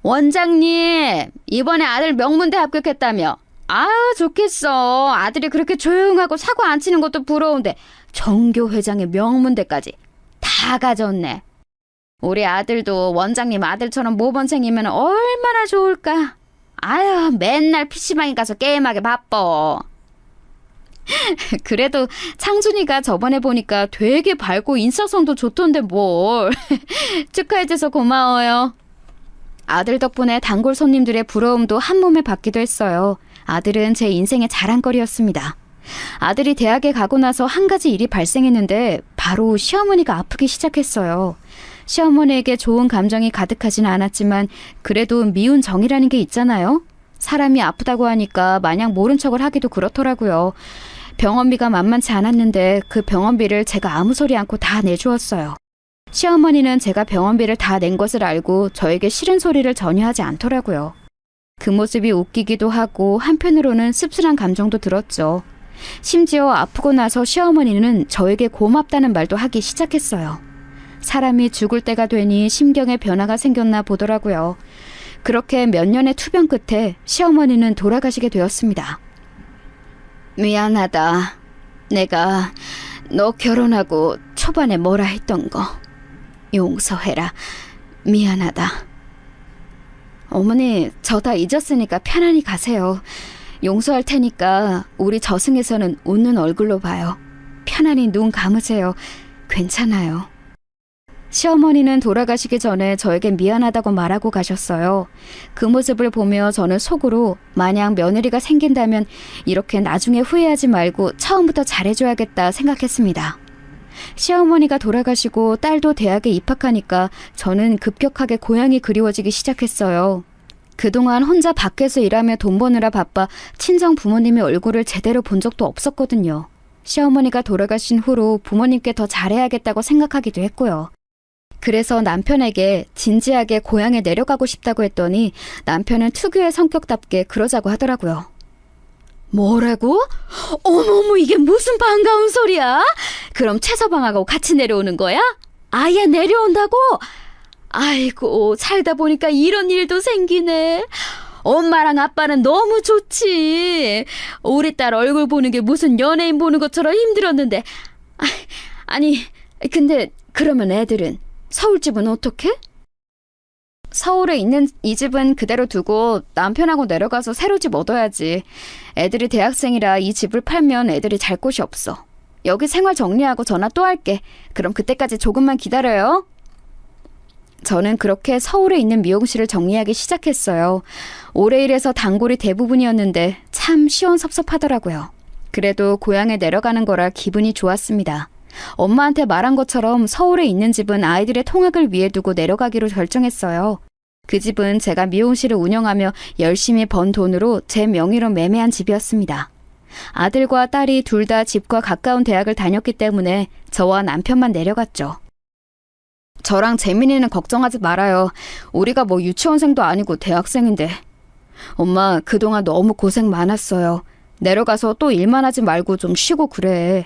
S2: 원장님, 이번에 아들 명문대 합격했다며? 아유, 좋겠어. 아들이 그렇게 조용하고 사고 안 치는 것도 부러운데 전교회장의 명문대까지 다 가졌네. 우리 아들도 원장님 아들처럼 모범생이면 얼마나 좋을까. 아유, 맨날 PC방에 가서 게임하게 바빠. 그래도 창준이가 저번에 보니까 되게 밝고 인사성도 좋던데 뭘. 축하해줘서 고마워요. 아들 덕분에 단골 손님들의 부러움도 한 몸에 받기도 했어요. 아들은 제 인생의 자랑거리였습니다. 아들이 대학에 가고 나서 한 가지 일이 발생했는데 바로 시어머니가 아프기 시작했어요. 시어머니에게 좋은 감정이 가득하진 않았지만 그래도 미운 정이라는 게 있잖아요. 사람이 아프다고 하니까 마냥 모른 척을 하기도 그렇더라고요. 병원비가 만만치 않았는데 그 병원비를 제가 아무 소리 않고 다 내주었어요. 시어머니는 제가 병원비를 다 낸 것을 알고 저에게 싫은 소리를 전혀 하지 않더라고요. 그 모습이 웃기기도 하고 한편으로는 씁쓸한 감정도 들었죠. 심지어 아프고 나서 시어머니는 저에게 고맙다는 말도 하기 시작했어요. 사람이 죽을 때가 되니 심경에 변화가 생겼나 보더라고요. 그렇게 몇 년의 투병 끝에 시어머니는 돌아가시게 되었습니다. 미안하다. 내가 너 결혼하고 초반에 뭐라 했던 거 용서해라. 미안하다. 어머니, 저 다 잊었으니까 편안히 가세요. 용서할 테니까 우리 저승에서는 웃는 얼굴로 봐요. 편안히 눈 감으세요. 괜찮아요. 시어머니는 돌아가시기 전에 저에게 미안하다고 말하고 가셨어요. 그 모습을 보며 저는 속으로 만약 며느리가 생긴다면 이렇게 나중에 후회하지 말고 처음부터 잘해줘야겠다 생각했습니다. 시어머니가 돌아가시고 딸도 대학에 입학하니까 저는 급격하게 고향이 그리워지기 시작했어요. 그동안 혼자 밖에서 일하며 돈 버느라 바빠 친정 부모님의 얼굴을 제대로 본 적도 없었거든요. 시어머니가 돌아가신 후로 부모님께 더 잘해야겠다고 생각하기도 했고요. 그래서 남편에게 진지하게 고향에 내려가고 싶다고 했더니 남편은 특유의 성격답게 그러자고 하더라고요. 뭐라고? 어머머, 이게 무슨 반가운 소리야? 그럼 최서방하고 같이 내려오는 거야? 아예 내려온다고? 아이고, 살다 보니까 이런 일도 생기네. 엄마랑 아빠는 너무 좋지. 우리 딸 얼굴 보는 게 무슨 연예인 보는 것처럼 힘들었는데. 아니, 근데 그러면 애들은? 서울집은 어떻게? 서울에 있는 이 집은 그대로 두고 남편하고 내려가서 새로 집 얻어야지. 애들이 대학생이라 이 집을 팔면 애들이 잘 곳이 없어. 여기 생활 정리하고 전화 또 할게. 그럼 그때까지 조금만 기다려요. 저는 그렇게 서울에 있는 미용실을 정리하기 시작했어요. 오래 일해서 단골이 대부분이었는데 참 시원섭섭하더라고요. 그래도 고향에 내려가는 거라 기분이 좋았습니다. 엄마한테 말한 것처럼 서울에 있는 집은 아이들의 통학을 위해 두고 내려가기로 결정했어요. 그 집은 제가 미용실을 운영하며 열심히 번 돈으로 제 명의로 매매한 집이었습니다. 아들과 딸이 둘 다 집과 가까운 대학을 다녔기 때문에 저와 남편만 내려갔죠. 저랑 재민이는 걱정하지 말아요. 우리가 뭐 유치원생도 아니고 대학생인데. 엄마, 그동안 너무 고생 많았어요. 내려가서 또 일만 하지 말고 좀 쉬고 그래.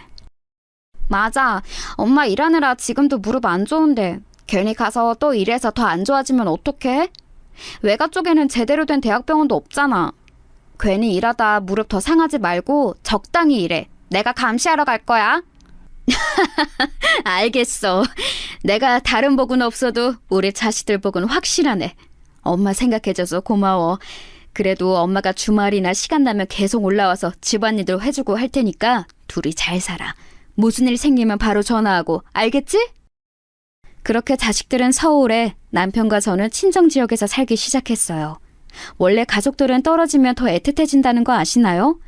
S2: 맞아. 엄마 일하느라 지금도 무릎 안 좋은데 괜히 가서 또 일해서 더 안 좋아지면 어떡해? 외가 쪽에는 제대로 된 대학병원도 없잖아. 괜히 일하다 무릎 더 상하지 말고 적당히 일해. 내가 감시하러 갈 거야. 알겠어. 내가 다른 복은 없어도 우리 자식들 복은 확실하네. 엄마 생각해줘서 고마워. 그래도 엄마가 주말이나 시간 나면 계속 올라와서 집안일도 해주고 할 테니까 둘이 잘 살아. 무슨 일 생기면 바로 전화하고, 알겠지? 그렇게 자식들은 서울에, 남편과 저는 친정 지역에서 살기 시작했어요. 원래 가족들은 떨어지면 더 애틋해진다는 거 아시나요?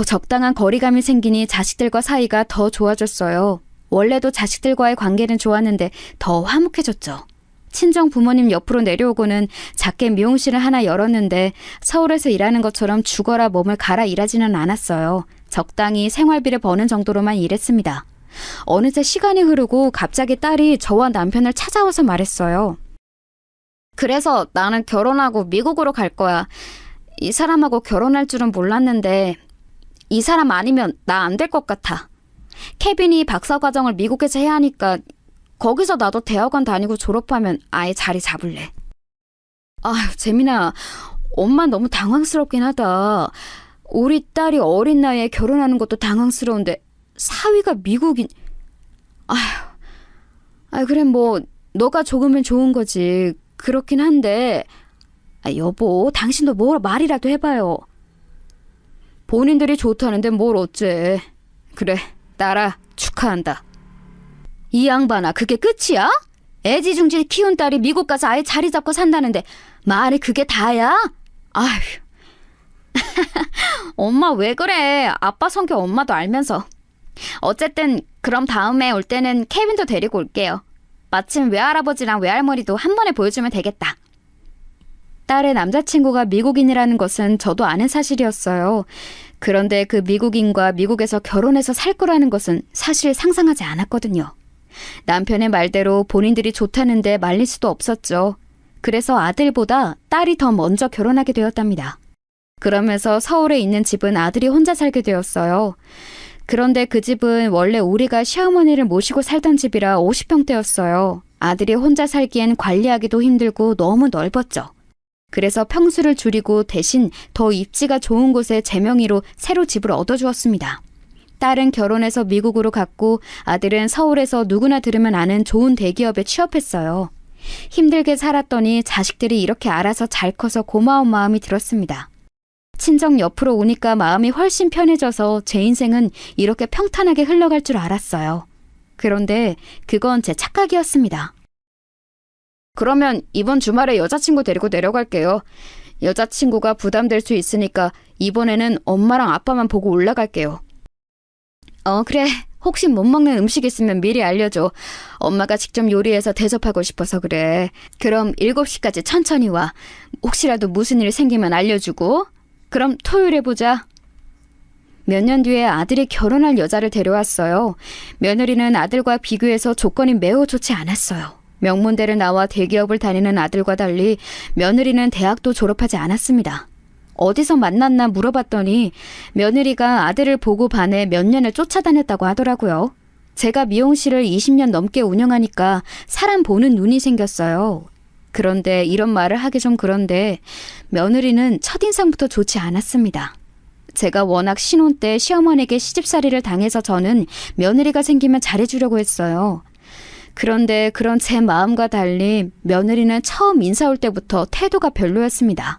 S2: 적당한 거리감이 생기니 자식들과 사이가 더 좋아졌어요. 원래도 자식들과의 관계는 좋았는데 더 화목해졌죠. 친정 부모님 옆으로 내려오고는 작게 미용실을 하나 열었는데 서울에서 일하는 것처럼 죽어라 몸을 갈아 일하지는 않았어요. 적당히 생활비를 버는 정도로만 일했습니다. 어느새 시간이 흐르고 갑자기 딸이 저와 남편을 찾아와서 말했어요. 그래서 나는 결혼하고 미국으로 갈 거야. 이 사람하고 결혼할 줄은 몰랐는데 이 사람 아니면 나 안 될 것 같아. 케빈이 박사과정을 미국에서 해야 하니까 거기서 나도 대학원 다니고 졸업하면 아예 자리 잡을래. 아휴, 재민아, 엄마 너무 당황스럽긴 하다. 우리 딸이 어린 나이에 결혼하는 것도 당황스러운데 사위가 미국인... 아휴, 그래 뭐 너가 좋으면 좋은 거지. 그렇긴 한데 여보, 당신도 뭐 말이라도 해봐요. 본인들이 좋다는데 뭘 어째. 그래, 딸아, 축하한다. 이 양반아, 그게 끝이야? 애지중지 키운 딸이 미국 가서 아예 자리 잡고 산다는데 말이 그게 다야? 아휴. 엄마 왜 그래? 아빠 성격 엄마도 알면서. 어쨌든 그럼 다음에 올 때는 케빈도 데리고 올게요. 마침 외할아버지랑 외할머니도 한 번에 보여주면 되겠다. 딸의 남자친구가 미국인이라는 것은 저도 아는 사실이었어요. 그런데 그 미국인과 미국에서 결혼해서 살 거라는 것은 사실 상상하지 않았거든요. 남편의 말대로 본인들이 좋다는데 말릴 수도 없었죠. 그래서 아들보다 딸이 더 먼저 결혼하게 되었답니다. 그러면서 서울에 있는 집은 아들이 혼자 살게 되었어요. 그런데 그 집은 원래 우리가 시어머니를 모시고 살던 집이라 50평대였어요. 아들이 혼자 살기엔 관리하기도 힘들고 너무 넓었죠. 그래서 평수를 줄이고 대신 더 입지가 좋은 곳에 제 명의로 새로 집을 얻어주었습니다. 딸은 결혼해서 미국으로 갔고 아들은 서울에서 누구나 들으면 아는 좋은 대기업에 취업했어요. 힘들게 살았더니 자식들이 이렇게 알아서 잘 커서 고마운 마음이 들었습니다. 친정 옆으로 오니까 마음이 훨씬 편해져서 제 인생은 이렇게 평탄하게 흘러갈 줄 알았어요. 그런데 그건 제 착각이었습니다. 그러면 이번 주말에 여자친구 데리고 내려갈게요. 여자친구가 부담될 수 있으니까 이번에는 엄마랑 아빠만 보고 올라갈게요. 그래. 혹시 못 먹는 음식 있으면 미리 알려줘. 엄마가 직접 요리해서 대접하고 싶어서 그래. 그럼 7시까지 천천히 와. 혹시라도 무슨 일 생기면 알려주고. 그럼 토요일에 보자. 몇 년 뒤에 아들이 결혼할 여자를 데려왔어요. 며느리는 아들과 비교해서 조건이 매우 좋지 않았어요. 명문대를 나와 대기업을 다니는 아들과 달리 며느리는 대학도 졸업하지 않았습니다. 어디서 만났나 물어봤더니 며느리가 아들을 보고 반해 몇 년을 쫓아다녔다고 하더라고요. 제가 미용실을 20년 넘게 운영하니까 사람 보는 눈이 생겼어요. 그런데 이런 말을 하기 좀 그런데 며느리는 첫인상부터 좋지 않았습니다. 제가 워낙 신혼 때 시어머니에게 시집살이를 당해서 저는 며느리가 생기면 잘해주려고 했어요. 그런데 그런 제 마음과 달리 며느리는 처음 인사 올 때부터 태도가 별로였습니다.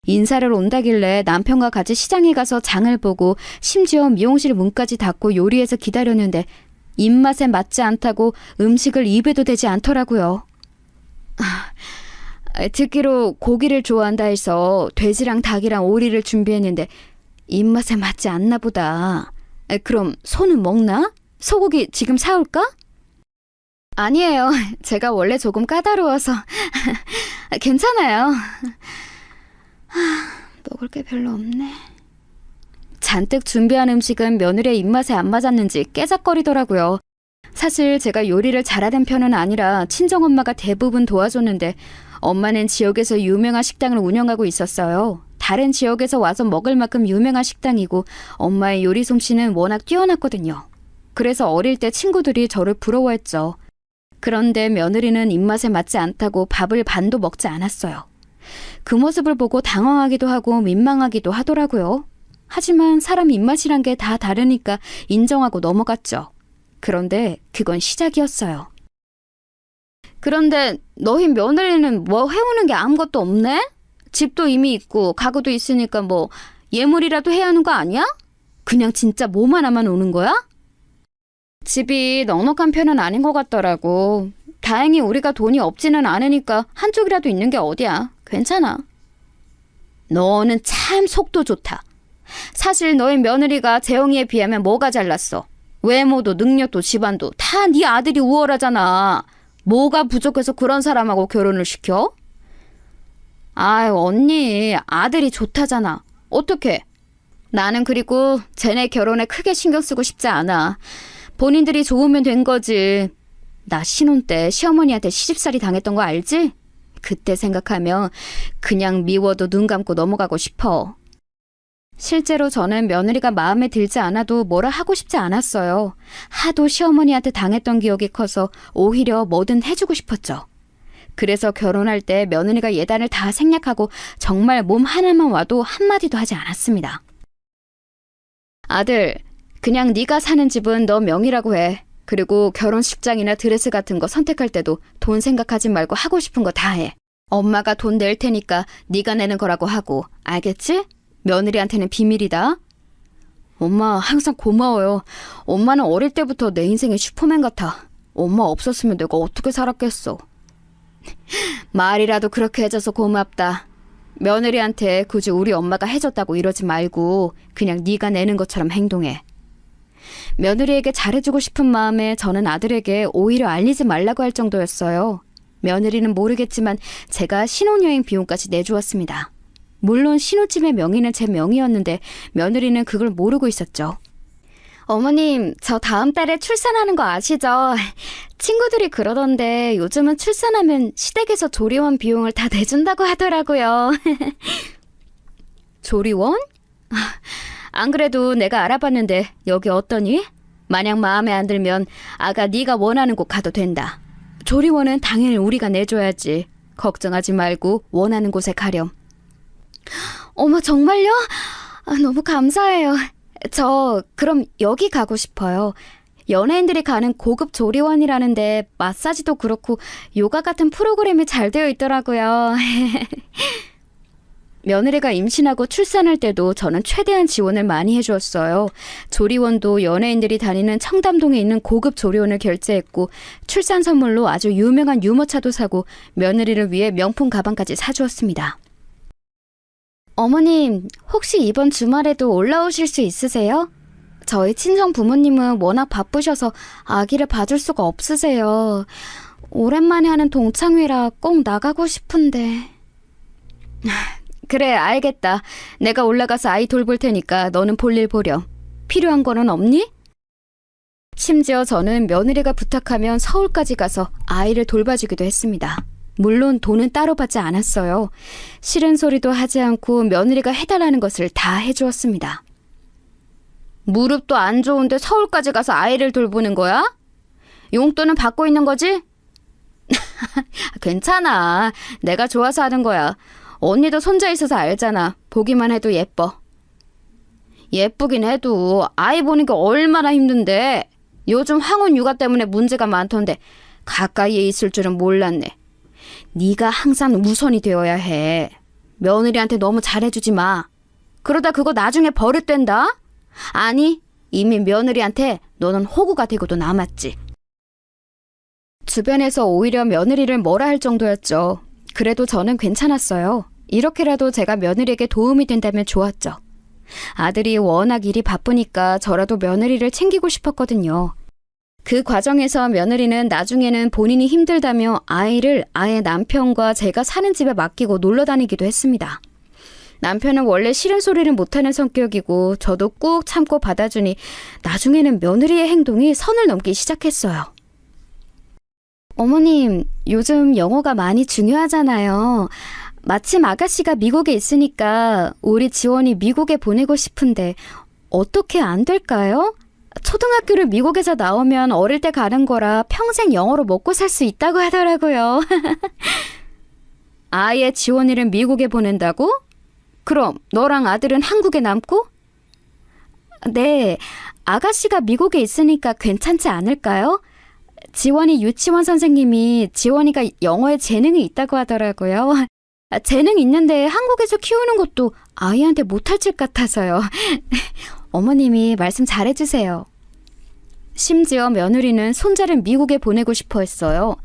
S2: 인사를 온다길래 남편과 같이 시장에 가서 장을 보고 심지어 미용실 문까지 닫고 요리해서 기다렸는데 입맛에 맞지 않다고 음식을 입에도 대지 않더라고요. 듣기로 고기를 좋아한다 해서 돼지랑 닭이랑 오리를 준비했는데 입맛에 맞지 않나 보다. 그럼 소는 먹나? 소고기 지금 사올까? 아니에요. 제가 원래 조금 까다로워서 괜찮아요. 먹을 게 별로 없네. 잔뜩 준비한 음식은 며느리의 입맛에 안 맞았는지 깨작거리더라고요. 사실 제가 요리를 잘하는 편은 아니라 친정엄마가 대부분 도와줬는데 엄마는 지역에서 유명한 식당을 운영하고 있었어요. 다른 지역에서 와서 먹을 만큼 유명한 식당이고 엄마의 요리 솜씨는 워낙 뛰어났거든요. 그래서 어릴 때 친구들이 저를 부러워했죠. 그런데 며느리는 입맛에 맞지 않다고 밥을 반도 먹지 않았어요. 그 모습을 보고 당황하기도 하고 민망하기도 하더라고요. 하지만 사람 입맛이란 게 다 다르니까 인정하고 넘어갔죠. 그런데 그건 시작이었어요. 그런데 너희 며느리는 뭐 해오는 게 아무것도 없네? 집도 이미 있고 가구도 있으니까 뭐 예물이라도 해야 하는 거 아니야? 그냥 진짜 몸 하나만 오는 거야? 집이 넉넉한 편은 아닌 것 같더라고. 다행히 우리가 돈이 없지는 않으니까 한쪽이라도 있는 게 어디야. 괜찮아. 너는 참 속도 좋다. 사실 너희 며느리가 재영이에 비하면 뭐가 잘났어? 외모도 능력도 집안도 다 네 아들이 우월하잖아. 뭐가 부족해서 그런 사람하고 결혼을 시켜? 아유, 언니, 아들이 좋다잖아. 어떡해? 나는 그리고 쟤네 결혼에 크게 신경 쓰고 싶지 않아. 본인들이 좋으면 된 거지. 나 신혼 때 시어머니한테 시집살이 당했던 거 알지? 그때 생각하면 그냥 미워도 눈 감고 넘어가고 싶어. 실제로 저는 며느리가 마음에 들지 않아도 뭐라 하고 싶지 않았어요. 하도 시어머니한테 당했던 기억이 커서 오히려 뭐든 해주고 싶었죠. 그래서 결혼할 때 며느리가 예단을 다 생략하고 정말 몸 하나만 와도 한마디도 하지 않았습니다. 아들, 그냥 네가 사는 집은 너 명의라고 해. 그리고 결혼식장이나 드레스 같은 거 선택할 때도 돈 생각하지 말고 하고 싶은 거 다 해. 엄마가 돈 낼 테니까 네가 내는 거라고 하고, 알겠지? 며느리한테는 비밀이다. 엄마 항상 고마워요. 엄마는 어릴 때부터 내 인생의 슈퍼맨 같아. 엄마 없었으면 내가 어떻게 살았겠어. 말이라도 그렇게 해줘서 고맙다. 며느리한테 굳이 우리 엄마가 해줬다고 이러지 말고 그냥 네가 내는 것처럼 행동해. 며느리에게 잘해주고 싶은 마음에 저는 아들에게 오히려 알리지 말라고 할 정도였어요. 며느리는 모르겠지만 제가 신혼여행 비용까지 내주었습니다. 물론 신혼집의 명의는 제 명의였는데 며느리는 그걸 모르고 있었죠. 어머님, 저 다음 달에 출산하는 거 아시죠? 친구들이 그러던데 요즘은 출산하면 시댁에서 조리원 비용을 다 내준다고 하더라고요. 조리원? 안 그래도 내가 알아봤는데 여기 어떠니? 만약 마음에 안 들면 아가 네가 원하는 곳 가도 된다. 조리원은 당연히 우리가 내줘야지. 걱정하지 말고 원하는 곳에 가렴. 어머, 정말요? 너무 감사해요. 저 그럼 여기 가고 싶어요. 연예인들이 가는 고급 조리원이라는데 마사지도 그렇고 요가 같은 프로그램이 잘 되어 있더라고요. 며느리가 임신하고 출산할 때도 저는 최대한 지원을 많이 해주었어요. 조리원도 연예인들이 다니는 청담동에 있는 고급 조리원을 결제했고 출산 선물로 아주 유명한 유모차도 사고 며느리를 위해 명품 가방까지 사주었습니다. 어머님, 혹시 이번 주말에도 올라오실 수 있으세요? 저희 친정 부모님은 워낙 바쁘셔서 아기를 봐줄 수가 없으세요. 오랜만에 하는 동창회라 꼭 나가고 싶은데. 그래, 알겠다. 내가 올라가서 아이 돌볼 테니까 너는 볼일 보렴. 필요한 거는 없니? 심지어 저는 며느리가 부탁하면 서울까지 가서 아이를 돌봐주기도 했습니다. 물론 돈은 따로 받지 않았어요. 싫은 소리도 하지 않고 며느리가 해달라는 것을 다 해주었습니다. 무릎도 안 좋은데 서울까지 가서 아이를 돌보는 거야? 용돈은 받고 있는 거지? 괜찮아. 내가 좋아서 하는 거야. 언니도 손자 있어서 알잖아. 보기만 해도 예뻐. 예쁘긴 해도 아이 보는 게 얼마나 힘든데. 요즘 황혼 육아 때문에 문제가 많던데 가까이에 있을 줄은 몰랐네. 네가 항상 우선이 되어야 해. 며느리한테 너무 잘해주지 마. 그러다 그거 나중에 버릇된다? 아니, 이미 며느리한테 너는 호구가 되고도 남았지. 주변에서 오히려 며느리를 뭐라 할 정도였죠. 그래도 저는 괜찮았어요. 이렇게라도 제가 며느리에게 도움이 된다면 좋았죠. 아들이 워낙 일이 바쁘니까 저라도 며느리를 챙기고 싶었거든요. 그 과정에서 며느리는 나중에는 본인이 힘들다며 아이를 아예 남편과 제가 사는 집에 맡기고 놀러 다니기도 했습니다. 남편은 원래 싫은 소리를 못하는 성격이고 저도 꾹 참고 받아주니 나중에는 며느리의 행동이 선을 넘기 시작했어요. 어머님, 요즘 영어가 많이 중요하잖아요. 마침 아가씨가 미국에 있으니까 우리 지원이 미국에 보내고 싶은데 어떻게 안 될까요? 초등학교를 미국에서 나오면 어릴 때 가는 거라 평생 영어로 먹고 살 수 있다고 하더라고요. 아예 지원이를 미국에 보낸다고? 그럼 너랑 아들은 한국에 남고? 네, 아가씨가 미국에 있으니까 괜찮지 않을까요? 지원이 유치원 선생님이 지원이가 영어에 재능이 있다고 하더라고요. 재능 있는데 한국에서 키우는 것도 아이한테 못할 짓 같아서요. 어머님이 말씀 잘해주세요. 심지어 며느리는 손자를 미국에 보내고 싶어 했어요.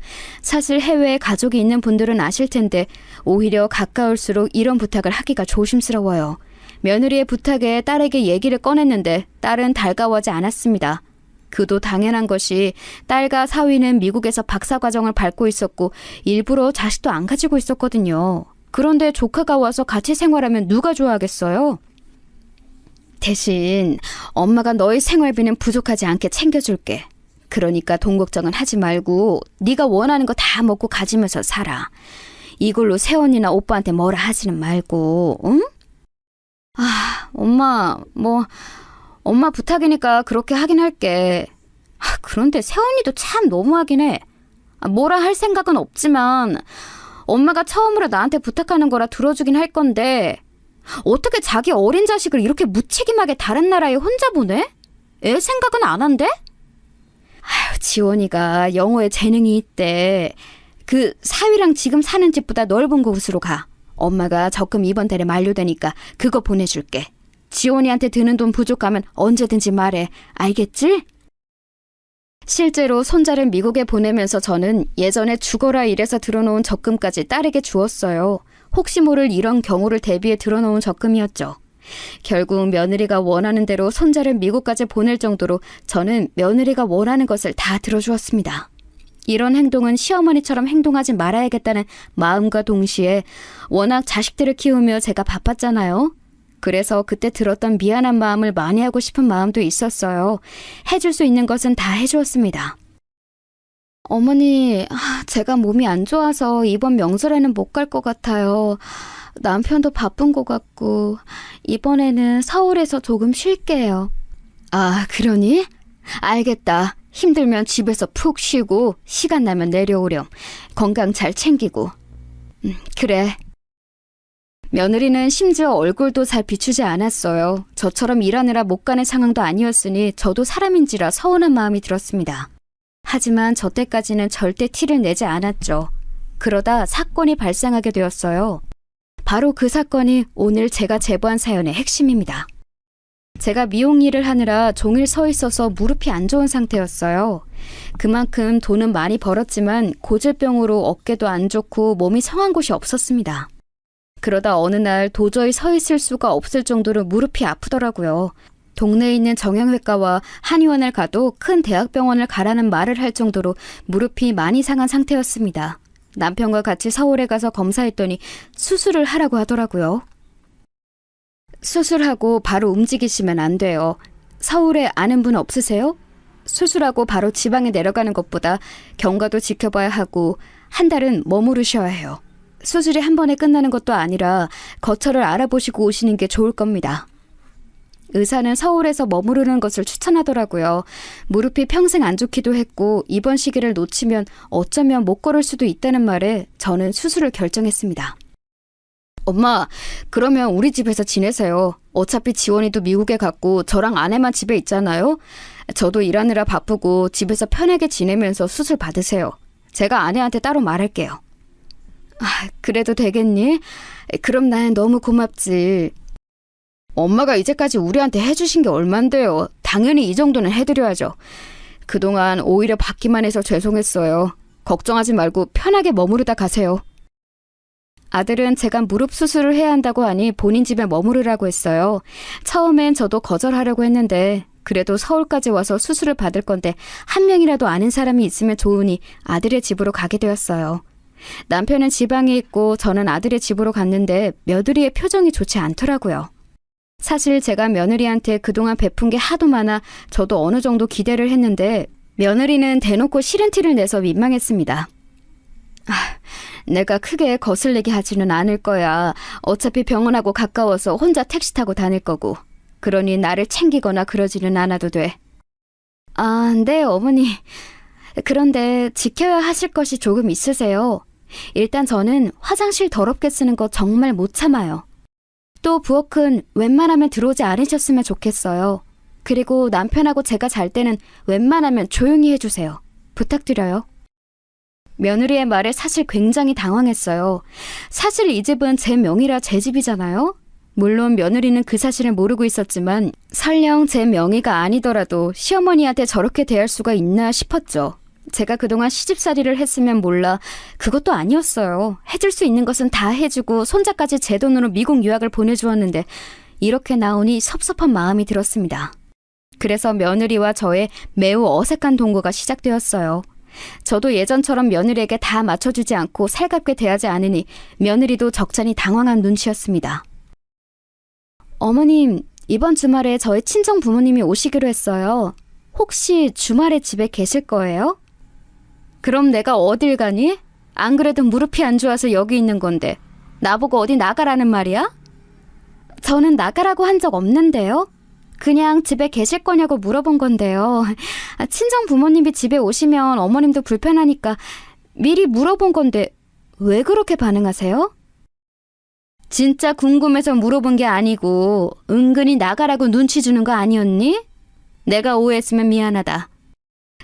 S2: 사실 해외에 가족이 있는 분들은 아실 텐데 오히려 가까울수록 이런 부탁을 하기가 조심스러워요. 며느리의 부탁에 딸에게 얘기를 꺼냈는데 딸은 달가워하지 않았습니다. 그도 당연한 것이 딸과 사위는 미국에서 박사 과정을 밟고 있었고 일부러 자식도 안 가지고 있었거든요. 그런데 조카가 와서 같이 생활하면 누가 좋아하겠어요? 대신 엄마가 너의 생활비는 부족하지 않게 챙겨줄게. 그러니까 돈 걱정은 하지 말고 네가 원하는 거 다 먹고 가지면서 살아. 이걸로 새언니나 오빠한테 뭐라 하지는 말고, 응? 엄마, 엄마 부탁이니까 그렇게 하긴 할게. 그런데 새언니도 참 너무하긴 해. 뭐라 할 생각은 없지만 엄마가 처음으로 나한테 부탁하는 거라 들어주긴 할 건데 어떻게 자기 어린 자식을 이렇게 무책임하게 다른 나라에 혼자 보내? 애 생각은 안 한대? 지원이가 영어에 재능이 있대. 그 사위랑 지금 사는 집보다 넓은 곳으로 가. 엄마가 적금 이번 달에 만료되니까 그거 보내줄게. 지원이한테 드는 돈 부족하면 언제든지 말해. 알겠지? 실제로 손자를 미국에 보내면서 저는 예전에 죽어라 일해서 들어놓은 적금까지 딸에게 주었어요. 혹시 모를 이런 경우를 대비해 들어놓은 적금이었죠. 결국 며느리가 원하는 대로 손자를 미국까지 보낼 정도로 저는 며느리가 원하는 것을 다 들어주었습니다. 이런 행동은 시어머니처럼 행동하지 말아야겠다는 마음과 동시에 워낙 자식들을 키우며 제가 바빴잖아요. 그래서 그때 들었던 미안한 마음을 만회하고 싶은 마음도 있었어요. 해줄 수 있는 것은 다 해주었습니다. 어머니, 제가 몸이 안 좋아서 이번 명절에는 못 갈 것 같아요. 남편도 바쁜 것 같고 이번에는 서울에서 조금 쉴게요. 그러니? 알겠다. 힘들면 집에서 푹 쉬고 시간 나면 내려오렴. 건강 잘 챙기고. 그래. 며느리는 심지어 얼굴도 잘 비추지 않았어요. 저처럼 일하느라 못 가는 상황도 아니었으니 저도 사람인지라 서운한 마음이 들었습니다. 하지만 저 때까지는 절대 티를 내지 않았죠. 그러다 사건이 발생하게 되었어요. 바로 그 사건이 오늘 제가 제보한 사연의 핵심입니다. 제가 미용 일을 하느라 종일 서 있어서 무릎이 안 좋은 상태였어요. 그만큼 돈은 많이 벌었지만 고질병으로 어깨도 안 좋고 몸이 성한 곳이 없었습니다. 그러다 어느 날 도저히 서 있을 수가 없을 정도로 무릎이 아프더라고요. 동네에 있는 정형외과와 한의원을 가도 큰 대학병원을 가라는 말을 할 정도로 무릎이 많이 상한 상태였습니다. 남편과 같이 서울에 가서 검사했더니 수술을 하라고 하더라고요. 수술하고 바로 움직이시면 안 돼요. 서울에 아는 분 없으세요? 수술하고 바로 지방에 내려가는 것보다 경과도 지켜봐야 하고 한 달은 머무르셔야 해요. 수술이 한 번에 끝나는 것도 아니라 거처를 알아보시고 오시는 게 좋을 겁니다. 의사는 서울에서 머무르는 것을 추천하더라고요. 무릎이 평생 안 좋기도 했고 이번 시기를 놓치면 어쩌면 못 걸을 수도 있다는 말에 저는 수술을 결정했습니다. 엄마, 그러면 우리 집에서 지내세요. 어차피 지원이도 미국에 갔고 저랑 아내만 집에 있잖아요. 저도 일하느라 바쁘고 집에서 편하게 지내면서 수술 받으세요. 제가 아내한테 따로 말할게요. 그래도 되겠니? 그럼 난 너무 고맙지. 엄마가 이제까지 우리한테 해주신 게 얼만데요. 당연히 이 정도는 해드려야죠. 그동안 오히려 받기만 해서 죄송했어요. 걱정하지 말고 편하게 머무르다 가세요. 아들은 제가 무릎 수술을 해야 한다고 하니 본인 집에 머무르라고 했어요. 처음엔 저도 거절하려고 했는데 그래도 서울까지 와서 수술을 받을 건데 한 명이라도 아는 사람이 있으면 좋으니 아들의 집으로 가게 되었어요. 남편은 지방에 있고 저는 아들의 집으로 갔는데 며느리의 표정이 좋지 않더라고요. 사실 제가 며느리한테 그동안 베푼 게 하도 많아 저도 어느 정도 기대를 했는데 며느리는 대놓고 싫은 티를 내서 민망했습니다. 내가 크게 거슬리게 하지는 않을 거야. 어차피 병원하고 가까워서 혼자 택시 타고 다닐 거고. 그러니 나를 챙기거나 그러지는 않아도 돼. 네, 어머니. 그런데 지켜야 하실 것이 조금 있으세요. 일단 저는 화장실 더럽게 쓰는 거 정말 못 참아요. 또 부엌은 웬만하면 들어오지 않으셨으면 좋겠어요. 그리고 남편하고 제가 잘 때는 웬만하면 조용히 해주세요. 부탁드려요. 며느리의 말에 사실 굉장히 당황했어요. 사실 이 집은 제 명의라 제 집이잖아요. 물론 며느리는 그 사실을 모르고 있었지만 설령 제 명의가 아니더라도 시어머니한테 저렇게 대할 수가 있나 싶었죠. 제가 그동안 시집살이를 했으면 몰라 그것도 아니었어요. 해줄 수 있는 것은 다 해주고 손자까지 제 돈으로 미국 유학을 보내주었는데 이렇게 나오니 섭섭한 마음이 들었습니다. 그래서 며느리와 저의 매우 어색한 동거가 시작되었어요. 저도 예전처럼 며느리에게 다 맞춰주지 않고 살갑게 대하지 않으니 며느리도 적잖이 당황한 눈치였습니다. 어머님, 이번 주말에 저희 친정 부모님이 오시기로 했어요. 혹시 주말에 집에 계실 거예요? 그럼 내가 어딜 가니? 안 그래도 무릎이 안 좋아서 여기 있는 건데 나보고 어디 나가라는 말이야? 저는 나가라고 한 적 없는데요. 그냥 집에 계실 거냐고 물어본 건데요. 친정 부모님이 집에 오시면 어머님도 불편하니까 미리 물어본 건데 왜 그렇게 반응하세요? 진짜 궁금해서 물어본 게 아니고 은근히 나가라고 눈치 주는 거 아니었니? 내가 오해했으면 미안하다.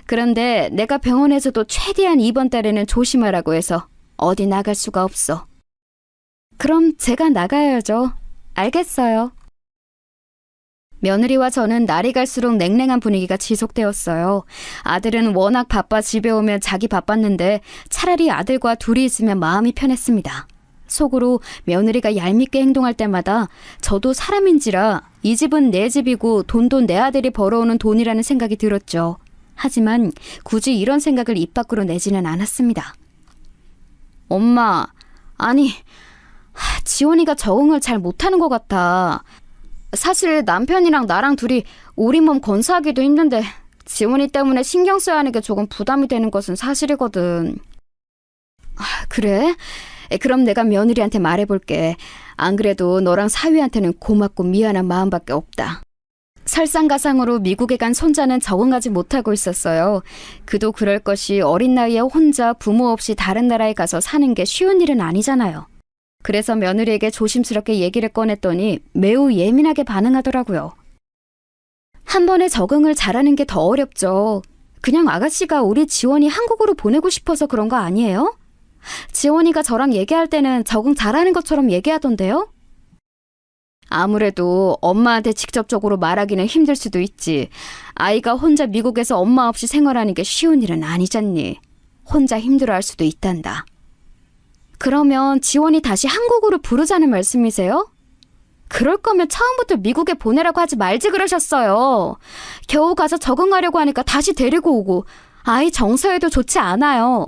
S2: 그런데 내가 병원에서도 최대한 이번 달에는 조심하라고 해서 어디 나갈 수가 없어. 그럼 제가 나가야죠. 알겠어요. 며느리와 저는 날이 갈수록 냉랭한 분위기가 지속되었어요. 아들은 워낙 바빠 집에 오면 자기 바빴는데 차라리 아들과 둘이 있으면 마음이 편했습니다. 속으로 며느리가 얄밉게 행동할 때마다 저도 사람인지라 이 집은 내 집이고 돈도 내 아들이 벌어오는 돈이라는 생각이 들었죠. 하지만 굳이 이런 생각을 입 밖으로 내지는 않았습니다. 엄마, 아니, 지원이가 적응을 잘 못하는 것 같아. 사실 남편이랑 나랑 둘이 우리 몸 건사하기도 힘든데 지원이 때문에 신경 써야 하는 게 조금 부담이 되는 것은 사실이거든. 그래? 그럼 내가 며느리한테 말해볼게. 안 그래도 너랑 사위한테는 고맙고 미안한 마음밖에 없다. 설상가상으로 미국에 간 손자는 적응하지 못하고 있었어요. 그도 그럴 것이 어린 나이에 혼자 부모 없이 다른 나라에 가서 사는 게 쉬운 일은 아니잖아요. 그래서 며느리에게 조심스럽게 얘기를 꺼냈더니 매우 예민하게 반응하더라고요. 한 번에 적응을 잘하는 게 더 어렵죠. 그냥 아가씨가 우리 지원이 한국으로 보내고 싶어서 그런 거 아니에요? 지원이가 저랑 얘기할 때는 적응 잘하는 것처럼 얘기하던데요? 아무래도 엄마한테 직접적으로 말하기는 힘들 수도 있지. 아이가 혼자 미국에서 엄마 없이 생활하는 게 쉬운 일은 아니잖니. 혼자 힘들어할 수도 있단다. 그러면 지원이 다시 한국으로 부르자는 말씀이세요? 그럴 거면 처음부터 미국에 보내라고 하지 말지 그러셨어요. 겨우 가서 적응하려고 하니까 다시 데리고 오고 아이 정서에도 좋지 않아요.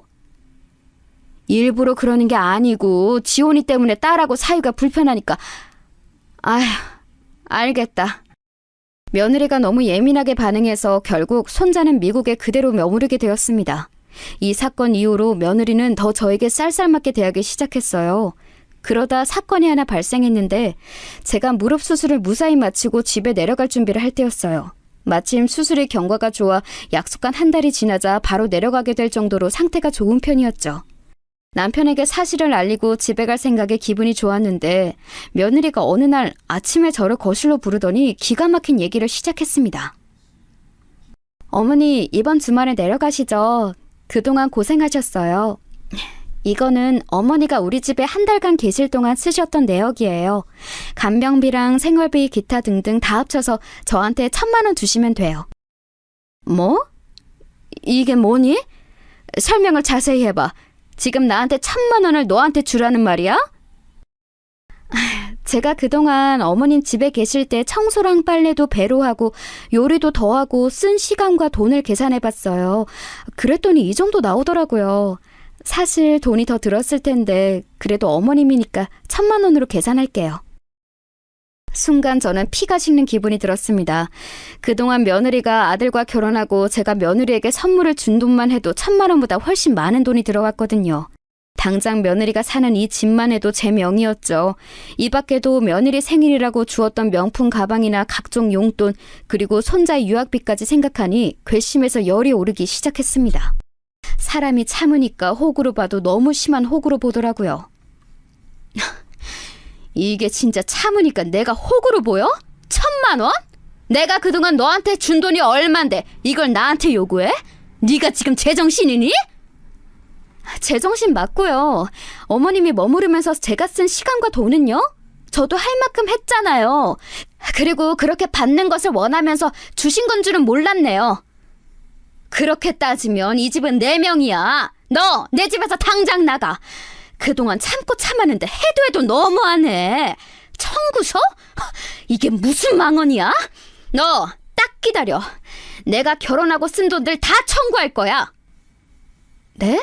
S2: 일부러 그러는 게 아니고 지원이 때문에 딸하고 사이가 불편하니까. 아휴, 알겠다. 며느리가 너무 예민하게 반응해서 결국 손자는 미국에 그대로 머무르게 되었습니다. 이 사건 이후로 며느리는 더 저에게 쌀쌀맞게 대하기 시작했어요. 그러다 사건이 하나 발생했는데 제가 무릎 수술을 무사히 마치고 집에 내려갈 준비를 할 때였어요. 마침 수술의 경과가 좋아 약속한 한 달이 지나자 바로 내려가게 될 정도로 상태가 좋은 편이었죠. 남편에게 사실을 알리고 집에 갈 생각에 기분이 좋았는데 며느리가 어느 날 아침에 저를 거실로 부르더니 기가 막힌 얘기를 시작했습니다. 어머니, 이번 주말에 내려가시죠. 그동안 고생하셨어요. 이거는 어머니가 우리 집에 한 달간 계실 동안 쓰셨던 내역이에요. 간병비랑 생활비, 기타 등등 다 합쳐서 저한테 1,000만 원 주시면 돼요. 뭐? 이게 뭐니? 설명을 자세히 해봐. 지금 나한테 1,000만 원을 너한테 주라는 말이야? 제가 그동안 어머님 집에 계실 때 청소랑 빨래도 배로 하고 요리도 더 하고 쓴 시간과 돈을 계산해봤어요. 그랬더니 이 정도 나오더라고요. 사실 돈이 더 들었을 텐데 그래도 어머님이니까 1,000만 원으로 계산할게요. 순간 저는 피가 식는 기분이 들었습니다. 그동안 며느리가 아들과 결혼하고 제가 며느리에게 선물을 준 돈만 해도 1,000만 원보다 훨씬 많은 돈이 들어왔거든요. 당장 며느리가 사는 이 집만 해도 제 명이었죠. 이 밖에도 며느리 생일이라고 주었던 명품 가방이나 각종 용돈, 그리고 손자 유학비까지 생각하니 괘씸해서 열이 오르기 시작했습니다. 사람이 참으니까 호구로 봐도 너무 심한 호구로 보더라고요. 이게 진짜 참으니까 내가 호구로 보여? 1,000만 원? 내가 그동안 너한테 준 돈이 얼만데 이걸 나한테 요구해? 네가 지금 제정신이니? 제정신 맞고요. 어머님이 머무르면서 제가 쓴 시간과 돈은요? 저도 할 만큼 했잖아요. 그리고 그렇게 받는 것을 원하면서 주신 건 줄은 몰랐네요. 그렇게 따지면 이 집은 내 명이야. 너 내 집에서 당장 나가. 그동안 참고 참았는데 해도 너무하네. 청구서? 이게 무슨 망언이야? 너 딱 기다려. 내가 결혼하고 쓴 돈들 다 청구할 거야. 네?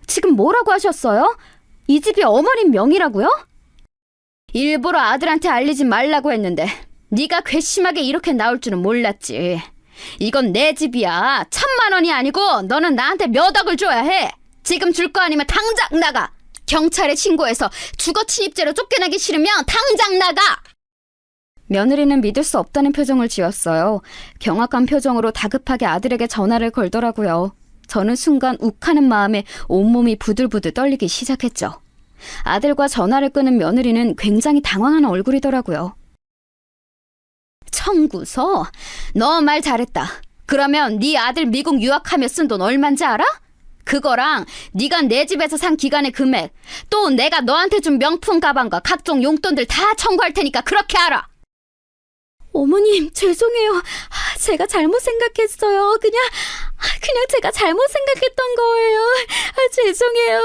S2: 지금 뭐라고 하셨어요? 이 집이 어머님 명의라고요? 일부러 아들한테 알리지 말라고 했는데 네가 괘씸하게 이렇게 나올 줄은 몰랐지. 이건 내 집이야. 1,000만 원이 아니고 너는 나한테 몇 억을 줘야 해. 지금 줄 거 아니면 당장 나가. 경찰에 신고해서 주거 침입죄로 쫓겨나기 싫으면 당장 나가. 며느리는 믿을 수 없다는 표정을 지었어요. 경악한 표정으로 다급하게 아들에게 전화를 걸더라고요. 저는 순간 욱하는 마음에 온몸이 부들부들 떨리기 시작했죠. 아들과 전화를 끊은 며느리는 굉장히 당황한 얼굴이더라고요. 청구서? 너 말 잘했다. 그러면 네 아들 미국 유학하며 쓴 돈 얼만지 알아? 그거랑 네가 내 집에서 산 기간의 금액, 또 내가 너한테 준 명품 가방과 각종 용돈들 다 청구할 테니까 그렇게 알아. 어머님, 죄송해요. 제가 잘못 생각했어요. 그냥 제가 잘못 생각했던 거예요. 죄송해요.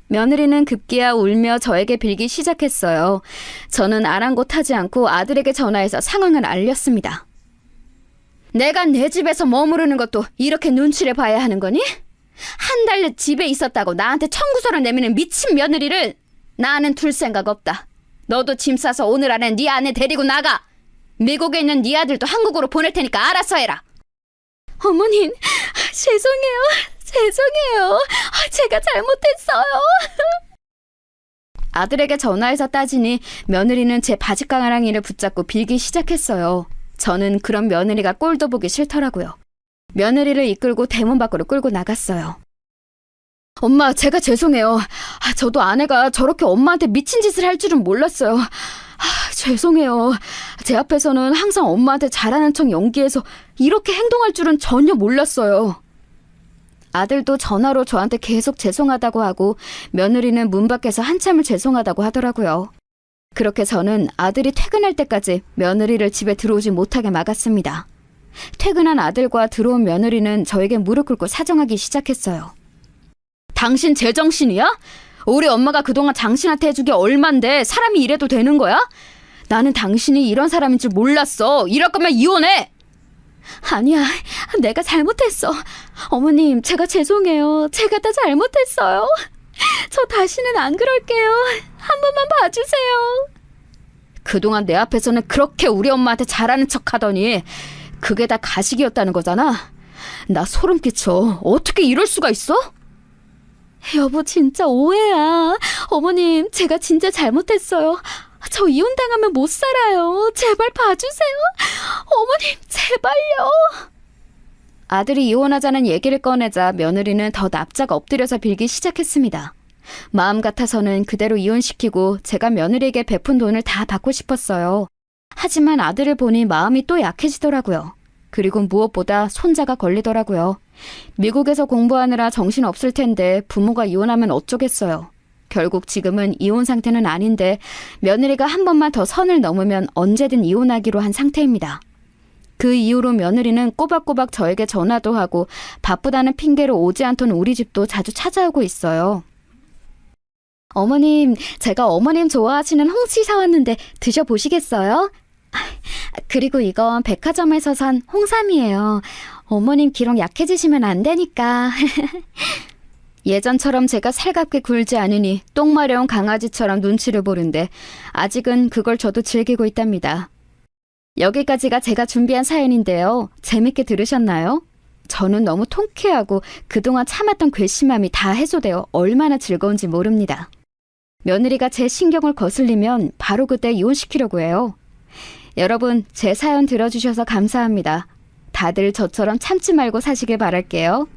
S2: 며느리는 급기야 울며 저에게 빌기 시작했어요. 저는 아랑곳하지 않고 아들에게 전화해서 상황을 알렸습니다. 내가 내 집에서 머무르는 것도 이렇게 눈치를 봐야 하는 거니? 한 달 집에 있었다고 나한테 청구서를 내미는 미친 며느리를. 나는 둘 생각 없다. 너도 짐 싸서 오늘 안에 네 아내 데리고 나가. 미국에 있는 네 아들도 한국으로 보낼 테니까 알아서 해라. 어머님, 죄송해요. 제가 잘못했어요. 아들에게 전화해서 따지니 며느리는 제 바지가랑이를 붙잡고 빌기 시작했어요. 저는 그런 며느리가 꼴도 보기 싫더라고요. 며느리를 이끌고 대문 밖으로 끌고 나갔어요. 엄마, 제가 죄송해요. 저도 아내가 저렇게 엄마한테 미친 짓을 할 줄은 몰랐어요. 죄송해요. 제 앞에서는 항상 엄마한테 잘하는 척 연기해서 이렇게 행동할 줄은 전혀 몰랐어요. 아들도 전화로 저한테 계속 죄송하다고 하고 며느리는 문 밖에서 한참을 죄송하다고 하더라고요. 그렇게 저는 아들이 퇴근할 때까지 며느리를 집에 들어오지 못하게 막았습니다. 퇴근한 아들과 들어온 며느리는 저에게 무릎 꿇고 사정하기 시작했어요. 당신 제정신이야? 우리 엄마가 그동안 당신한테 해준 게 얼만데 사람이 이래도 되는 거야? 나는 당신이 이런 사람인 줄 몰랐어. 이럴 거면 이혼해! 아니야, 내가 잘못했어. 어머님, 제가 죄송해요. 제가 다 잘못했어요. 저 다시는 안 그럴게요. 한 번만 봐주세요. 그동안 내 앞에서는 그렇게 우리 엄마한테 잘하는 척 하더니 그게 다 가식이었다는 거잖아. 나 소름 끼쳐. 어떻게 이럴 수가 있어? 여보, 진짜 오해야. 어머님, 제가 진짜 잘못했어요. 저 이혼당하면 못 살아요. 제발 봐주세요. 어머님, 제발요. 아들이 이혼하자는 얘기를 꺼내자 며느리는 더 납작 엎드려서 빌기 시작했습니다. 마음 같아서는 그대로 이혼시키고 제가 며느리에게 베푼 돈을 다 받고 싶었어요. 하지만 아들을 보니 마음이 또 약해지더라고요. 그리고 무엇보다 손자가 걸리더라고요. 미국에서 공부하느라 정신없을 텐데 부모가 이혼하면 어쩌겠어요. 결국 지금은 이혼 상태는 아닌데 며느리가 한 번만 더 선을 넘으면 언제든 이혼하기로 한 상태입니다. 그 이후로 며느리는 꼬박꼬박 저에게 전화도 하고 바쁘다는 핑계로 오지 않던 우리 집도 자주 찾아오고 있어요. 어머님, 제가 어머님 좋아하시는 홍시 사왔는데 드셔보시겠어요? 그리고 이건 백화점에서 산 홍삼이에요. 어머님 기록 약해지시면 안 되니까. 예전처럼 제가 살갑게 굴지 않으니 똥 마려운 강아지처럼 눈치를 보는데 아직은 그걸 저도 즐기고 있답니다. 여기까지가 제가 준비한 사연인데요. 재밌게 들으셨나요? 저는 너무 통쾌하고 그동안 참았던 괘씸함이 다 해소되어 얼마나 즐거운지 모릅니다. 며느리가 제 신경을 거슬리면 바로 그때 이혼시키려고 해요. 여러분, 제 사연 들어주셔서 감사합니다. 다들 저처럼 참지 말고 사시길 바랄게요.